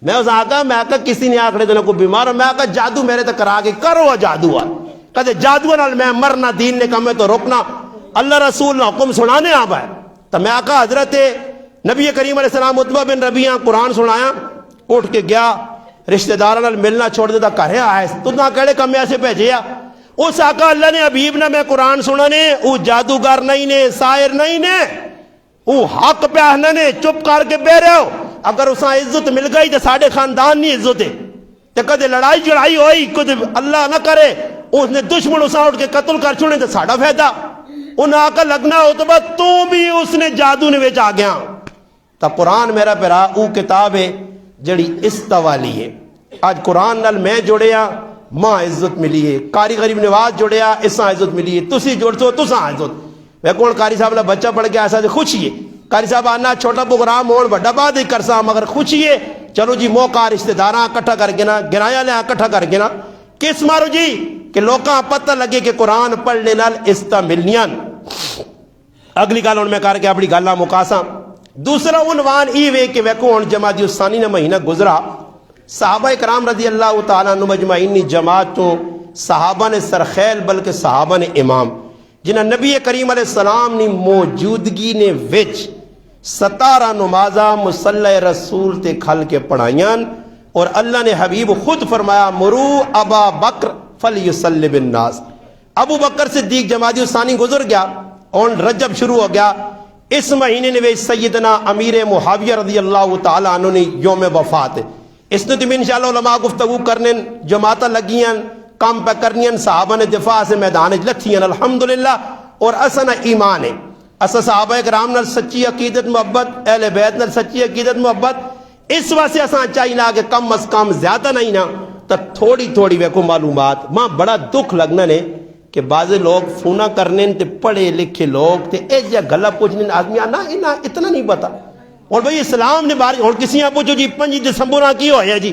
میں اس آقا کسی نے آکڑے دینا کوئی بیمار ہو میں آقا جادو میرے تک کرا کے کرو جادو ہے کہتے جادو نال میں مرنا دین نے کہا میں تو روکنا اللہ رسول نے حکم سنانے آپ ہے تو میں آقا حضرت نبی کریم علیہ السلام عتبہ بن ربیعہ قرآن سنایا اٹھ کے گیا رشتہ داروں ملنا چھوڑ دیتا کہے آئے تو نہ کہڑے کم ایسے بھیجیا اس آقا اللہ نے حبیب نے میں قرآن سنانے وہ جادوگر نہیں نے سائر نہیں نے وہ حق پہ آہنا نے چپ کر کے بے رہے ہو اگر اساں عزت مل گئی تو ساڈے خاندان نہیں عزت ہے تے کدے لڑائی جڑائی ہوئی کدے اللہ نہ کرے اس نے دشمن اساں اٹھ کے قتل کر چھوڑے تو ساڈا فائدہ انہاں آکا لگنا ہو تو بعد تو بھی اس نے جادو نے وچ آ گیا تا قرآن میرا پیرا او کتاب ہے جڑی استوالی ہے آج قرآن نال میں جڑیا ماں عزت ملی ہے قاری غریب نواز جڑیا اساں عزت ملی ہے تسی جڑ سو تساں عزت میں کون قاری صاحب لا بچہ پڑھ کے ایسا خوشی ہے قاری صاحب آنا چھوٹا پروگرام ہون بڑا بات ہی کرسا مگر خوشی ہے چلو جی موقع رشتہ داراں اکٹھا کر کے نا گرایا لیا اکٹھا کر کے نا کس مارو جی کہ لوکاں پتہ لگے کہ قرآن پڑھنے نال استا ملنیاں اگلی گل ہن میں کر کے اپنی گلاں مکاساں دوسرا عنوان ای وے کہ ویکھو ہن جمادی الثانی نے مہینہ گزرا صحابہ کرام رضی اللہ تعالیٰ عنہ مجمعین نی جماعت تو صحابہ نے سرخیل بلکہ صحابہ نے امام جنہاں نبی کریم علیہ السلام نی موجودگی نے وچ 17 نمازاں مصلی رسول تے کھل کے پڑھائیاں اور اللہ نے حبیب خود فرمایا مرو ابا بکر فلیصلی بالناس ابو بکر صدیق جمادی الثانی گزر گیا اور رجب شروع ہو گیا اس مہینے نے سیدنا امیر معاویہ رضی اللہ تعالیٰ عنہ نے یوم وفات ہے اس نے تم انشاءاللہ علماء گفتگو کرنے جماعتہ لگیاں کام پہ کرنیاں صحابہ نے دفاع سے میدان لتھیاں الحمدللہ اور اسنا ایمان ہے اسا صحابہ کرام نال سچی عقیدت محبت اہل بیت نال سچی عقیدت محبت اس واسطے اساں چاہینا کہ کم از کم زیادہ نہیں نا تو تھوڑی تھوڑی ویکو معلومات ماں بڑا دکھ لگنا نے کہ بعض لوگ فونا کرنے تے پڑھے لکھے لوگ تے ایک جا گلا پوچھنے آدمی آنا انہاں اتنا نہیں پتا اور بھئی اسلام نے بار اور کسی آپ پوچھو جی 5 دسمبر کی ہویا جی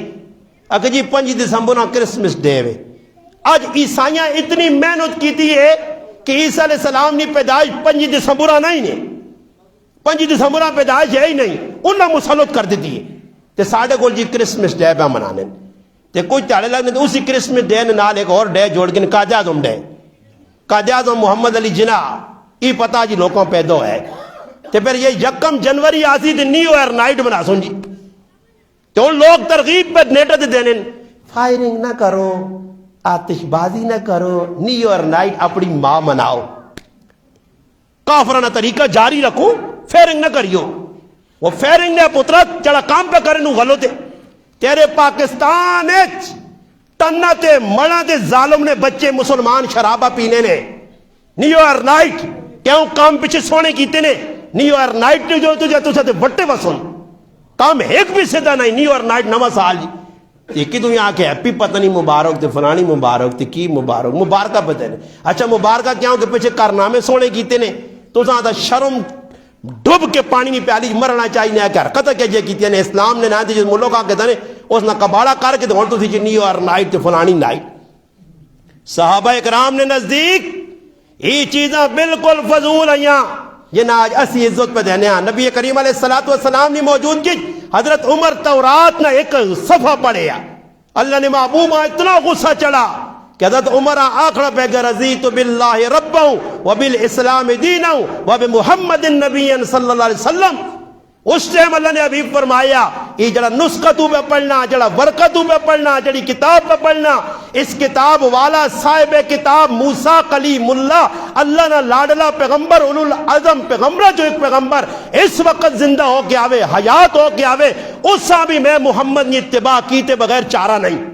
اگر جی 5 دسمبر کرسمس ڈے ہے آج عیسائیاں اتنی محنت کیتی ہے کہ عیسیٰ علیہ السلام نے پیدائش 5 دسمبر نہیں نے 5 دسمبر پیدائش ہے ہی نہیں انہاں مسلط کر دیتی ہے تے ساڑھے کو جی کرسمس ڈے پہ منانے تے کوئی چاڑے لگنے تے اسی کرسمس ڈے نال ایک اور ڈے جوڑ کے قائد اعظم ڈے قائد اعظم محمد علی جناح یہ پتا جی لوگوں پیدا ہے تے پھر یہ 1 جنوری آسی تے نیو ایئر نائٹ بنا سن جی تو ان لوگ ترغیب پہ نیٹ دے دینے فائرنگ نہ کرو آتش بازی نہ کرو نیو ایئر نائٹ اپنی ماں مناؤ کافرانہ طریقہ جاری رکھو فائرنگ نہ کریو وہ فائرنگ نے پترا چڑا کام پہ کرے نو غلط ہے تیرے پاکستان تنہ تے مڑا تے ظالم نے بچے مسلمان شرابہ پینے نے نیو ایئر نائٹ کیوں کام پیچھے سونے کیتے نے نیو ایئر نائٹ جو تجھے تو ساتھ وٹے بسن کام ایک بھی سیدھا نہیں نیو ایئر نائٹ نواں سال جی ایک ہی دنیا کے ہیپی پتہ نہیں مبارک تے فلانی مبارک تے کی مبارک مبارکہ پتہ نہیں اچھا مبارکہ کیوں کہ پیچھے کارنامے سونے کیتے نے تو ساتھ شرم ڈب کے پانی نہیں پیالی مرنا چاہیے کہ حرکت کیا جے کیتی نے اسلام نے نہ تے ملک آ کے دنے اس نے کباڑا کر کے ہن تو سی نیو ایئر نائٹ تے فلانی نائٹ صحابہ کرام نے نزدیک یہ چیزاں بالکل فضول ہیں یہ نہ آج اسی عزت پہ دینے ہیں نبی کریم علیہ السلام نے موجود کی حضرت عمر تورات نہ ایک صفحہ پڑھے اللہ نے محبوب اتنا غصہ چڑھا کہ حضرت عمر آخر پہ کہ رضیت باللہ ربا وبالاسلام دینا وبمحمد النبی صلی اللہ علیہ وسلم اس ٹائم اللہ نے حبیب فرمایا یہ جڑا نسخہ تو پہ پڑھنا جڑا ورقہ تو پہ پڑھنا جڑی کتاب پہ پڑھنا اس کتاب والا صاحب کتاب موسیٰ کلیم اللہ نہ لاڈلا پیغمبر اولو العظم پیغمبر جو ایک پیغمبر اس وقت زندہ ہو کے آوے حیات ہو کے آوے اس سا بھی میں محمد نے اتباع کیتے بغیر چارہ نہیں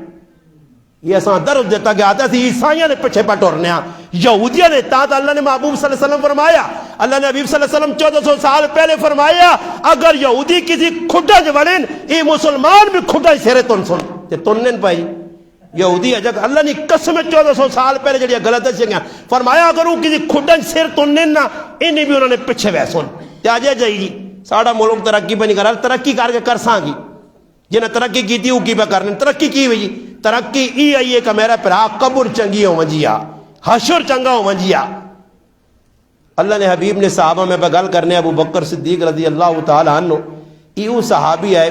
یہ ایسا درد دیتا گیا آتا تھی عیسائیوں نے پچھے پٹورنے یہودیوں نے تاہت اللہ نے محبوب صلی اللہ علیہ وسلم فرمایا اللہ نے حبیب صلی اللہ علیہ وسلم 1400 سال پہلے فرمایا اگر یہودی کسی کھٹا جوڑیں یہ مسلمان بھی کھٹا سیرے تن سن تے تنن پائی یہودی اجک اللہ نے قسم 1400 سال پہلے جڑی غلط ہے گیا فرمایا اگر وہ کسی کھٹا سیر تنن نہ انہیں بھی انہوں نے پچھے ویسن تے آجے جائی جی ساڑھا ملک ترقی پہ نہیں کر رہا ترقی کر کے کرساں گی جنہیں ترقی کی تھی وہ کی پہ کرنے ترقی کی ہوئی ترقی ای آئیے کہ میرا پرا قبر چنگی ہو منجیا حشر چنگا ہو منجیا اللہ نے حبیب نے صحابہ میں بغل کرنے ابو بکر صدیق رضی اللہ تعالیٰ عنہ ایو صحابی ہے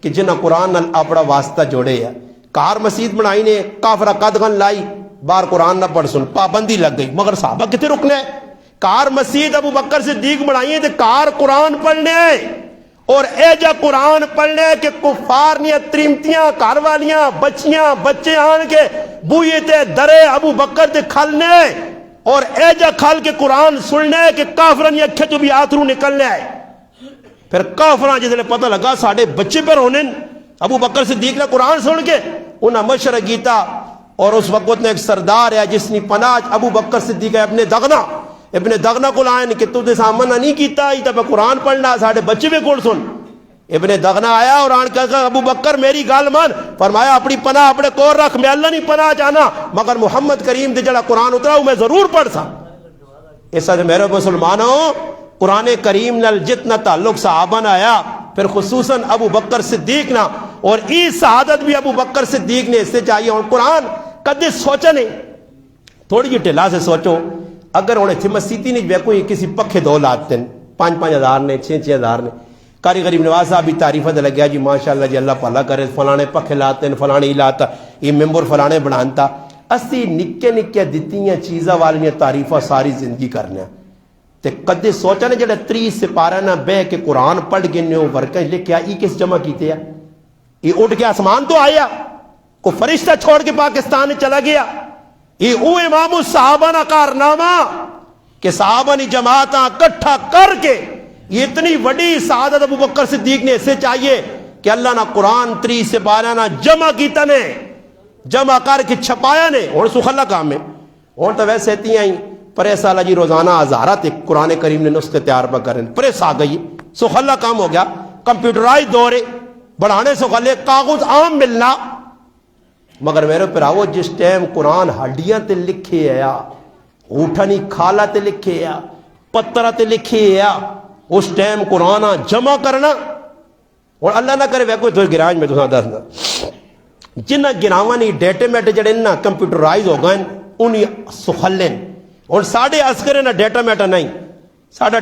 کہ جنہ قرآن نال اپنا واسطہ جوڑے ہے کار مسجد بنائی نے کافرہ قدغن لائی بار قرآن نہ پڑھ سن پابندی لگ گئی مگر صحابہ کتے رکنے ہیں کار مسجد ابو بکر صدیق بنائی ہے کار قرآن پڑھنے ہیں اور اے جا قرآن پڑھنے کہ کفار نیاں تریمتیاں کار والیاں بچیاں بچے آن کے بوئی تے درے ابو بکر تے کھلنے اور اے جا کھل کے قرآن سننے کہ کافرن اکھے تو بھی آترو نکلنے پھر کافراں جس پتہ لگا ساڈے بچے پہ رونے، ابو بکر صدیق نے قرآن سن کے انہیں مشورہ کیتا، اور اس وقت نے ایک سردار ہے جس نے پناہ ابو بکر صدیق ہے ابن دغنا کو لائن کہ تو دے سامنا نہیں کیتا ہی تب قرآن پڑھنا ساڈے بچے پہ کول سن۔ ابن دغنا آیا اور آن کہا ابو بکر میری گال مان، فرمایا اپنی پناہ اپنے کور رکھ، میں اللہ نہیں پناہ جانا مگر محمد کریم دے جڑا قرآن اترا ہوں میں ضرور پڑھ سا۔ ایسا جو میرے مسلمانوں قرآن کریم نال جتنا تعلق صحابہ نہ آیا، پھر خصوصاً ابو بکر صدیق نہ، اور اس شہادت بھی ابو بکر صدیق نے اس سے چاہیے۔ اور قرآن کدے سوچا نہیں، تھوڑی جی ٹھلا سے سوچو، اگر انہیں تھی مسیتی نہیں بے کوئی کسی پکھے دو لاتے ہیں 5,000 نے 6,000 نے، کاری غریب نواز صاحب بھی تعریفہ دے لگیا جی ماشاءاللہ جی اللہ پالا کرے، فلانے پکھے لاتے ہیں، فلانے ہی لاتا، یہ ممبر فلانے بنانتا، اسی نکے نکے دیتی ہیں چیزہ والی تعریفہ ساری زندگی کرنے ہیں۔ تے کدے سوچا نے جڑے 30 سپارہ نہ بے کے قرآن پڑھ گنے ہو ورکہ لکھیا یہ کس جمع کیتے ہیں؟ یہ اٹھ کے آسمان تو آیا، کو فرشتہ چھوڑ کے پاکستان چلا گیا؟ یہ او امام الصحابہ نہ کارنامہ کہ صحابہ نے جماعتاں کٹھا کر کے یہ اتنی بڑی سعادت ابو بکر صدیق نے اسے چاہیے کہ اللہ نہ قرآن 30 سپارہ نہ جمع کیتا نے، جمع کر کے چھپایا نے، اور سخلا کام ہے۔ اور تو ویسے تھی آئیں پریس آلہ جی روزانہ ہزارات ایک قرآن کریم نے نسخے تیار پہ کریں، پریس آ گئی، سخلا کام ہو گیا، کمپیوٹرائز دورے بڑھانے سخلے کاغذ عام ملنا۔ مگر میرے پراؤ جس ٹائم قرآن ہڈیاں تے لکھے آیا، اوٹھنی کھالا تے لکھے آیا، پترہ تے لکھے آیا، اس ٹائم قرآن جمع کرنا، اور اللہ نہ کرے وہ کوئی تو گراج میں تو دسنا جنہ گراوانی ڈیٹے میٹے جڑے نا کمپیوٹرائز ہو گئے انہی سخلیں، اور ساڑھے عسکرے نہ ڈیٹا میٹا نہیں، ساڑھا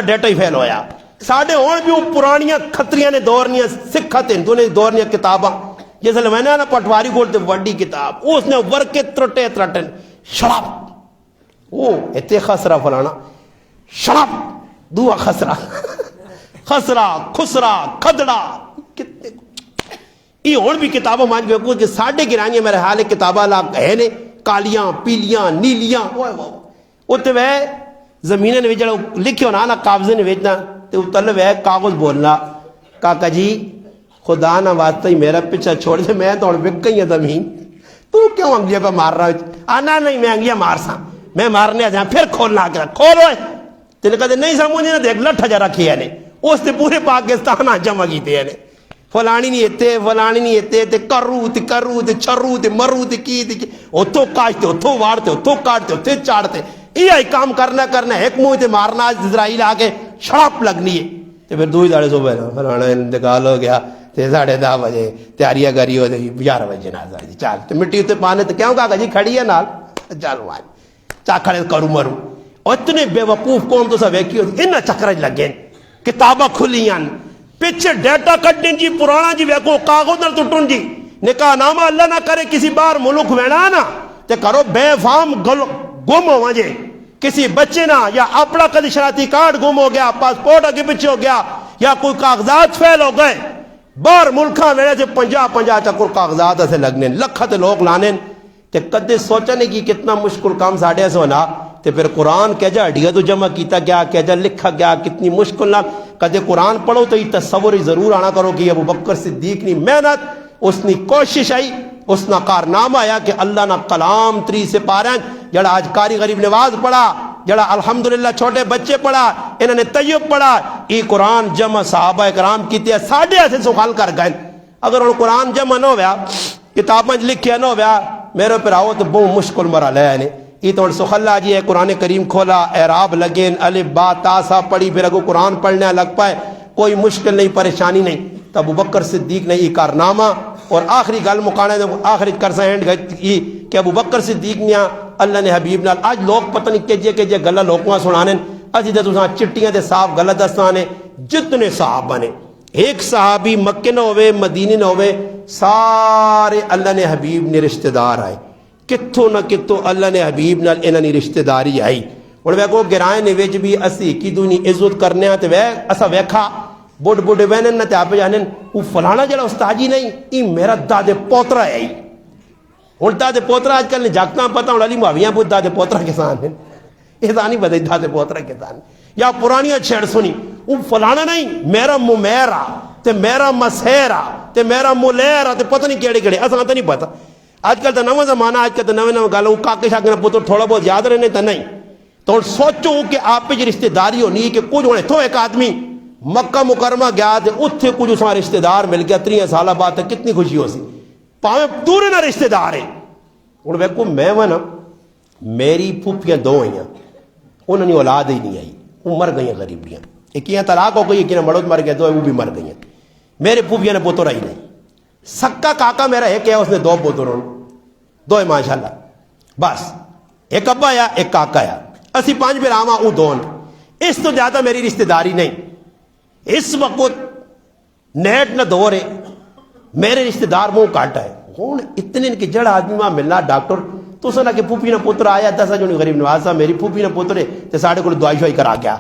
ڈیٹا ہی فیل ہویا، ساڑھے اور بھی پرانیاں کھتریاں نے دورنیاں سکھت ہندو نے دورنیاں کتاباں، جیسے میں نے پٹواری کھولتے وڈی کتاب اس نے ورکے ترٹے ترٹن شراب او اتے خسرہ فلانا شراب دعا خسرہ خسرہ خسرہ کھدڑا کتنے یہ اور بھی کتابوں مان گئے کہ ساڑھے گرائیں میرے حال کتابہ لاکھ ہے نے کالیاں پیلیاں نیلیاں اتنے وہ زمینیں نے جڑا لکھے ہونا نا قابضے نے بھیجنا تو طلب ہے کاغذ بولنا کاکا جی خدا نہ واسطہ ہی میرا پیچھا چھوڑ دے میں تو بک گئی ہے زمین تو کیوں انگلیاں پہ مار رہا ہے؟ آنا نہیں میں انگلیاں مار سا میں مارنے آ جائیں پھر کھولنا آ کھولو ہے تینے کہتے نہیں سمجھے نا دیکھ لٹھا جا رکھی ہے نے اس نے پورے پاکستان جمع کیتے ہیں فلانی نہیں اتے فلانی نہیں اتے تے کرو تے چھرو تے مرو تے کی اتھو کاٹتے اتھو وارتے اتھو کاٹتے اتھو چاڑتے یہ کام کرنا ایک منہ تے مارنا اسرائیل آ کے شڑاپ لگنی ہے تے پھر دو ہی داڑے صبح فلانا انتقال ہو گیا تے 10:30 بجے تیاریاں کری ہو 11 بجے جنازہ جی چل تے مٹی اتنے پانے تے کیوں کہا جی کھڑی ہے نال چل مان چا کھڑے کرو مرو اتنے بے وقوف قوم تو سب ویکھی ہوتی انہاں چکر لگے کتاباں کھلیاں پیچھے ڈیٹا کٹن جی پرانا جی ویکو کاغذ نہ ٹوٹن جی نکاح نامہ اللہ نہ کرے کسی بار ملک وینا نا تے کرو بے فام گم ہو جے کسی بچے نہ یا اپنا کدی شناختی کارڈ گم ہو گیا پاسپورٹ اگے پیچھے ہو گیا یا کوئی کاغذات فیل ہو گئے باہر ملکاں ویلے سے 50 چکر کاغذات ایسے لگنے لکھت لوگ لانے تے کدے سوچا نہیں کہ کتنا مشکل کام ساڑھے سے ہونا تے پھر قرآن کہہ جا ہڈیا تو جمع کیتا گیا کہہ جا لکھا گیا کتنی مشکل نہ کدے قرآن پڑھو تو یہ تصور ضرور آنا کرو کہ ابو بکر صدیق نے محنت اس نے کوشش آئی اس نے کارنامہ آیا کہ اللہ نہ کلام 3 سے پارن جڑا آج کاری غریب نواز پڑھا جڑا الحمدللہ چھوٹے بچے پڑھا انہوں نے طیب پڑھا یہ قرآن جمع صحابہ کرام کیتے ساڑھے ایسے سخال کر گئے اگر ان قرآن جمع نہ ہویا کتابیں لکھے نہ ہویا میرے پر آؤ تو بہت مشکل مرا لیا نے یہ تو سخلا جی ہے قرآن کریم کھولا اعراب لگے الف با تا سا پڑھی پھر اگو قرآن پڑھنے لگ پائے کوئی مشکل نہیں پریشانی نہیں تو ابو بکر صدیق نے یہ کارنامہ اور آخری گل مکانے آخری کرسا اینڈ گئی کہ ابو بکر صدیق نے اللہ نے حبیب نال آج لوگ پتہ نہیں کہ گلہ لوگوں سنانے اجی تے تساں چٹیاں تے صاف غلط دستانے جتنے صحابہ نے ایک صحابی مکے نہ ہوئے مدینے نہ ہوئے سارے اللہ نے حبیب نے رشتہ دار آئے کتھوں نہ کتھوں اللہ نے حبیب نال انہاں دی رشتہ داری آئی اور وہ کو گرائیں نے وچ بھی اسی کی دنی عزت کرنے تے وہ اسا ویکھا بڑ بڑے وینن نہ تے آپ جانن او فلانا جڑا استاد جی نہیں ای میرا دادے پوترا ہے ہن دادے پوترا آج کل نے جاگتاں پتہ ہن علی معاویہ بود دادے پوترا کسان ہیں یہ نہیں پتہ دادے پوترا کسان یا پرانیاں چھڑ سنی وہ فلانا نہیں میرا ممیرا تے میرا مسیرا تے میرا ملیرا تے پتہ نہیں کیڑے کیڑے اساں تے نہیں پتہ آج کل تو نواں زمانہ آج کل تو نویں گالوں کاکے شاکے نہ پتر تھوڑا بہت یاد رہنے تو نہیں تو سوچو کہ آپ پہ رشتہ داری ہونی ہے کہ کچھ ہونے تو ایک آدمی مکہ مکرمہ گیا تے اتھے کچھ اساں رشتہ دار مل گیا 3 سالہ بعد تک کتنی خوشی ہو سی پاویں دور نہ رشتہ دار ہے ہن ویکھو میں وا نا میری پھوپھیاں 2 ہوئیاں انہوں نے اولاد ہی نہیں آئی وہ مر گئی غریبیاں ایک یہاں طلاق ہو گئی ایک یہاں مرد مر گیا 2 وہ بھی مر گئی میرے پھوپھیاں نے پتر آئی نہیں سکا کاکا میرا ایک ہے اس نے 2 پتر 2 ہے ماشاءاللہ بس ایک ابا آیا ایک کاکا آیا اسی 5 براواں وہ 2 اس تو زیادہ میری رشتہ داری نہیں اس وقت نیٹ نہ دور ہے میرے رشتہ دار منہ کٹ ہے ہوں اتنے کہ جڑا آدمی وہاں ملنا ڈاکٹر تو سنا کہ پھوپھی نہ پتر آیا دسا جو غریب نواز صاحب میری پھوپھی نہ پتر ہے تو ساڑھے کو دعائی شوائی کرا گیا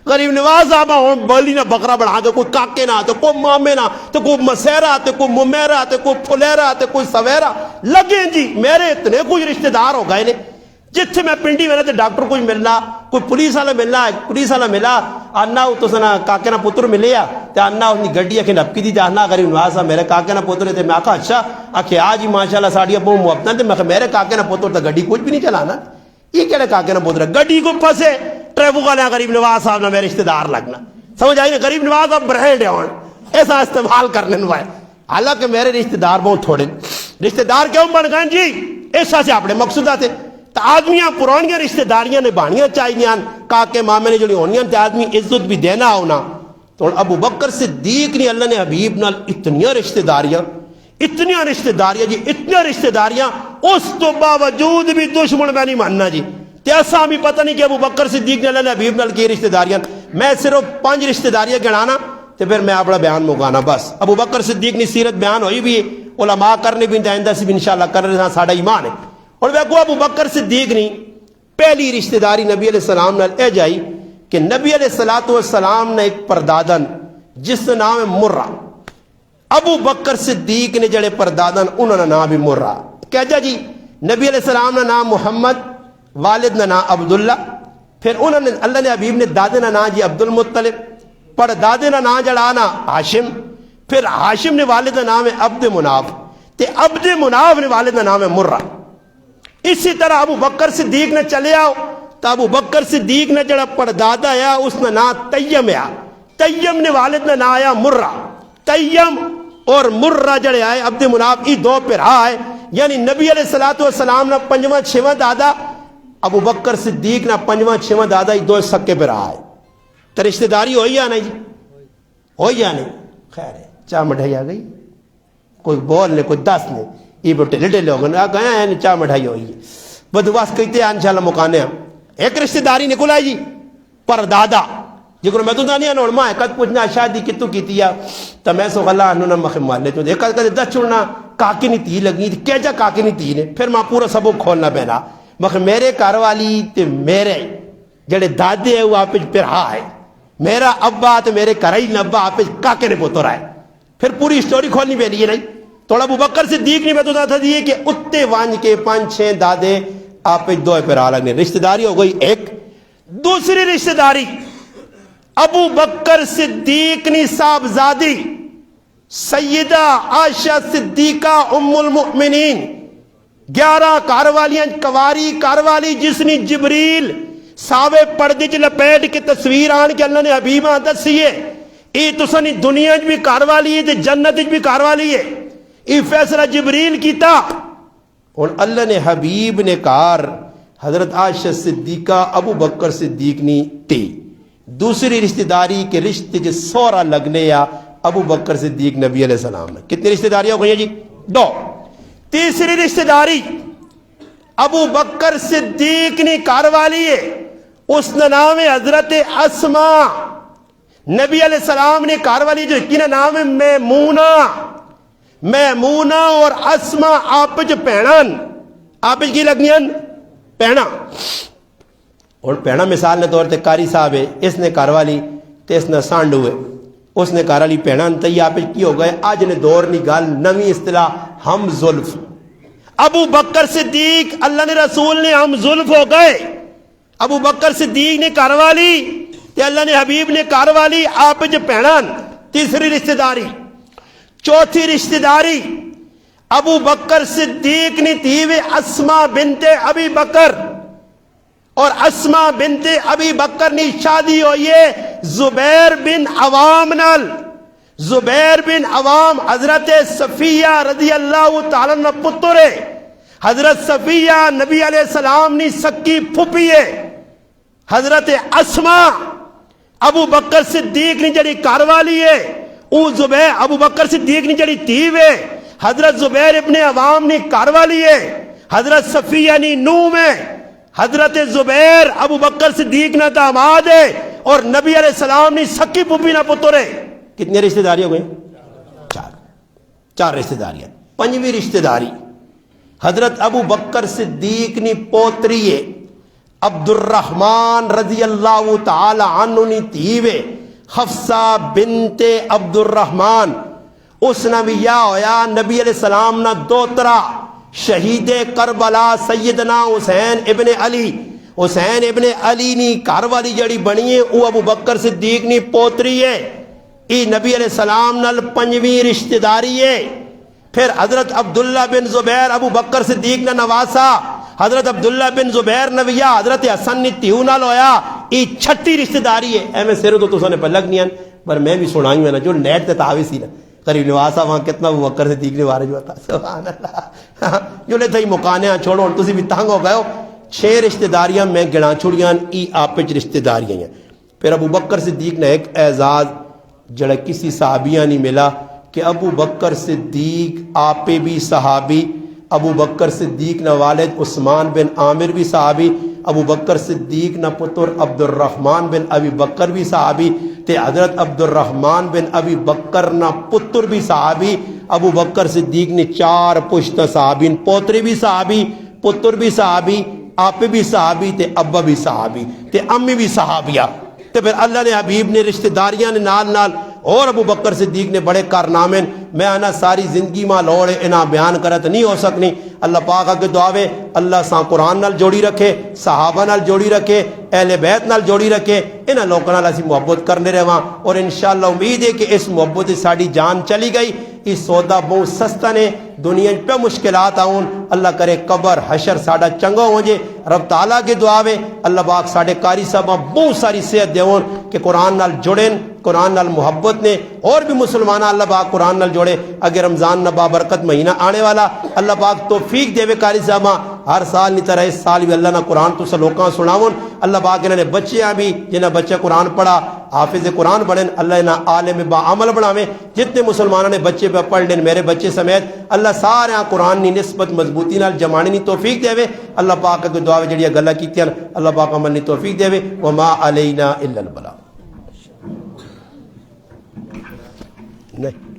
غریب نواز صاحب ہوں بولی نہ بکرا بڑھا دے کوئی کاکے نہ تو کوئی مامے نہ تو کوئی مسیرا تو کوئی ممیرا تو کوئی پھلیرا تو کوئی سویرا لگے جی میرے اتنے کچھ رشتہ دار ہو گئے نے جتھے میں پنڈی میں تو ڈاکٹر کوئی ملنا کوئی پولیس والا ملنا پولیس والا ملا آنا تو سنا کاکے نہ پتر ملے تو آنا اس کی گڈی آ کے نپکی دی آنا غریب نواز صاحب میرے کاکے نہ پتر ہے میں آخا اچھا آخے آ جی ماشاء اللہ ساڑی ابو محبت میں میرے کاکے نہ پتر تو گڈی کچھ بھی نہیں چلانا یہ کہڑے کاکے نہ پتر گڈی کو پھنسے ٹریفک والے غریب نواز صاحب نے میرے رشتہ دار لگنا سمجھ آئی نا غریب نواز صاحب برہنڈ ہے ایسا استعمال کرنے ہے حالانکہ میرے رشتہ دار بہت تھوڑے رشتہ دار کیوں بن گئے جی ایسا سے اپنے مقصودہ تھے تو آدمیاں پرانیاں رشتہ داریاں نے بانیاں چاہیے کاکے مامے نے جڑی ہونیاں تے آدمی عزت بھی دینا ہونا تو ابو بکر صدیق نے اللہ نے حبیب نال اتنیاں رشتہ داریاں جی اتنیاں رشتہ داریاں اس تو باوجود بھی دشمن میں نہیں ماننا جی تے اساں بھی پتہ نہیں کہ ابو بکر صدیق نے اللہ نے حبیب نال کی رشتہ داریاں میں صرف 5 رشتہ داریاں گنانا تے پھر میں اپنا بیان مکانا بس ابو بکر صدیق کی سیرت بیان ہوئی بھی علماء کرنے بھی آئندہ سے بھی انشاءاللہ کر رہے ہیں ساڑھا ایمان ہے اور ویکو ابو بکر صدیق نے پہلی رشتہ داری نبی علیہ السلام نے اے جائی کہ نبی علیہ السلام نے ایک پردادن جس کا نام ہے مرہ ابو بکر صدیق نے جڑے پردادن انہوں نے نام بھی مرہ کہہ جا جی نبی علیہ السلام نے نام محمد والد نے نام عبداللہ پھر انہوں نے اللہ نے حبیب نے دادے نے نام جی عبد المطلب پردادے نے نام جڑانا ہاشم پھر ہاشم نے والد نے نام ہے عبد مناف تے عبد مناف نے والد نے نام ہے مرہ اسی طرح ابو بکر صدیق نے چلے آؤ تو ابو بکر صدیق نے جڑا پردادا آیا اس نے نام تیم آیا تیم نے والد نے نام آیا مرہ تیم اور مرہ جڑے آئے عبد مناف یہ 2 پھر آئے یعنی نبی علیہ السلام نے 5واں 6واں دادا ابو بکر صدیق نے 5واں 6واں دادا یہ 2 سکے پھر آئے تو رشتہ داری ہوئی یا نہیں جی ہوئی یا نہیں خیر ہے چاہ مٹھائی آ گئی کوئی بول نے کوئی 10 نے یہ بٹے لٹے لوگ گئے ہیں چاہ مٹھائی ہوئی ہے بدواس کہتے ہیں انشاءاللہ مکانے ہم ایک رشتہ داری نکل آئی جی پر دادا جکر میں تو دانی انہوں ماں کد پوچھنا شادی کتو کیتی ہے تو میں سو غلہ انہوں نے مخیم مال لیتے ہیں کد 10 چھوڑنا کاکی نہیں تی لگی تھی کیا جا کاکی نہیں تی نے پھر ماں پورا سبق کھولنا پہنا مخیم میرے کاروالی تے میرے جڑے دادے ہیں وہ آپ پھر ہاں ہے میرا ابا تے میرے کرائی نبا آپ کاکے نے پوتو رہا ہے پھر پوری سٹوری کھولنی پہ لیے نہیں تھوڑا ابو بکر صدیق نے میں تو تھا دیئے کہ اتے وانج کے 5-6 دادے آپ 2 پھر آ لگنے رشتہ داری ہو گئی ایک دوسری رشتہ داری ابو بکر صدیق نے صاحبزادی سیدہ عائشہ صدیقہ ام المؤمنین 11 کاروالیاں کواری کاروالی جس نے جبریل ساوے پردے چ لپیٹ کے تصویر آن کے اللہ نے حبیبہ دسیے یہ تو سنی دنیا بھی کاروالی ہے جنت بھی کاروالی ہے یہ فیصلہ جبریل کیتا اور اللہ نے حبیب نے کار حضرت عائشہ صدیقہ ابو بکر صدیق نے تی دوسری رشتہ داری کے رشتے کے سورا لگنے یا ابو بکر صدیق نبی علیہ السلام نے کتنی رشتہ داریاں ہو گئی جی 2 تیسری رشتہ داری ابو بکر صدیق نے کاروالی ہے اس نے نام ہے حضرت اسماء نبی علیہ السلام نے کاروالی جو کی نام ہے میمونہ اور اسماء آپ جو پہنان آپ کی لگنیاں پہنا اور پہنا مثال نے طور تے کاری صاحب ہے اس نے کاروالی تے اس نے سانڈ ہوئے اس نے کاروالی پہنان تے آپ کی ہو گئے آج نے دور نہیں گال نوی اصطلاح ہم زلف ابو بکر صدیق اللہ نے رسول نے ہم زلف ہو گئے ابو بکر صدیق نے کاروالی تے اللہ نے حبیب نے گھر والی آپ وچ بھیڑاں تیسری رشتہ داری چوتھی رشتہ داری ابو بکر صدیق نے تھی وے اسما بنت ابی بکر اور اسما بنت ابی بکر نے شادی ہوئی ہے زبیر بن عوام نال زبیر بن عوام حضرت صفیہ رضی اللہ تعالی عنہ پتر ہے حضرت صفیہ نبی علیہ السلام نے سکی پھپھی ہے حضرت اسما ابو بکر صدیق نے جڑی گھر والی ہے او زبیر ابو بکر صدیق نے جڑی تھی وے حضرت زبیر ابن عوام نے گھر والی ہے حضرت صفیہ نے نوح میں حضرت زبیر ابو بکر صدیق نہ داماد ہے اور نبی علیہ السلام نے سکی پھپھی نہ پتر ہے کتنے رشتہ داری ہو گئے چار رشتہ داریاں پنجویں رشتہ داری حضرت ابو بکر صدیق نے پوتری ہے عبد الرحمن رضی اللہ تعالی عنہ نے تیوے حفصہ بنت عبد الرحمن اس نے بھی یا ہویا نبی علیہ السلام نہ دوترا شہید کربلا سیدنا حسین ابن علی نی گھر والی جڑی بنی ہے وہ ابو بکر صدیق نی پوتری ہے ای نبی علیہ السلام نال پنجویں رشتہ داری ہے پھر حضرت عبداللہ بن زبیر ابو بکر صدیق نہ نواسا حضرت عبداللہ بن زبیر نویا حضرت حسن نی تیو نال ہویا ای چھٹی رشتہ داری ہے اے میں سیرو تو تساں نے پلک نہیں پر میں بھی سنائی میں نا جو نیٹ تے تاوی سی نا قریب نواسا وہاں کتنا ابو بکر صدیق نے وارج ہوا تھا سبحان اللہ جو لے تھئی مکانیاں چھوڑو تسی بھی تنگ ہو گئے ہو 6 رشتہ داریاں میں گنا چھڑیاں ای آپچ رشتہ داریاں ہیں پھر ابو بکر صدیق نے ایک اعزاز جڑا کسی صحابیہ نہیں ملا کہ ابو بکر صدیق آپ بھی صحابی ابو بکر صدیق نہ والد عثمان بن عامر بھی صحابی ابو بکر صدیق نہ پتر عبد الرحمن بن ابی بکر بھی صحابی تے حضرت عبد الرحمن بن ابی بکر نہ پتر بھی صحابی ابو بکر صدیق نے 4 پشت صحابی پوتری بھی صحابی پتر بھی صحابی آپ بھی صحابی تے ابا بھی صحابی تے امی بھی صحابیہ تے پھر اللہ نے حبیب نے رشتہ داریاں نے نال اور ابو بکر صدیق نے بڑے کارنامے میں آنا ساری زندگی ماں لوڑے انہاں بیان کرت نہیں ہو سکنی اللہ پاک کے دعاوے اللہ ساں قرآن نال جوڑی رکھے صحابہ نال جوڑی رکھے اہل بیت نال جوڑی رکھے انہاں لوگوں نال اسی محبت کرنے رہواں اور انشاءاللہ امید ہے کہ اس محبت ساڑی جان چلی گئی اس سودا بہت سستا نے دنیا پہ مشکلات آؤن اللہ کرے قبر حشر ساڑا چنگا ہو جے رب تعالیٰ کے دعاوے اللہ پاک ساڑے قاری صاحبہ بہت ساری صحت دیون کہ قرآن نال جڑیں قرآن نال محبت نے اور بھی مسلمانہ اللہ پاک قرآن نال جوڑے اگر رمضان نہ بابرکت مہینہ آنے والا اللہ پاک توفیق دے قاری صاحبہ ہر سال نہیں طرح اس سال بھی اللہ نہ قرآن تو سلوکاں سناون اللہ پاک انہوں نے بچیاں بھی جنہیں بچے قرآن پڑھا حافظ قرآن بڑھیں اللہ انہیں عالم با عمل بڑھاویں جتنے مسلمانوں نے بچے پہ پڑھ لیں میرے بچے سمیت اللہ سارے قرآن نی نسبت مضبوطی نال جمانے نی توفیق دے اللہ پاک کے دعا جڑیاں گلاں کیتیاں اللہ پاک عمل نی توفیق دے وما علینا الا البلاغ نہیں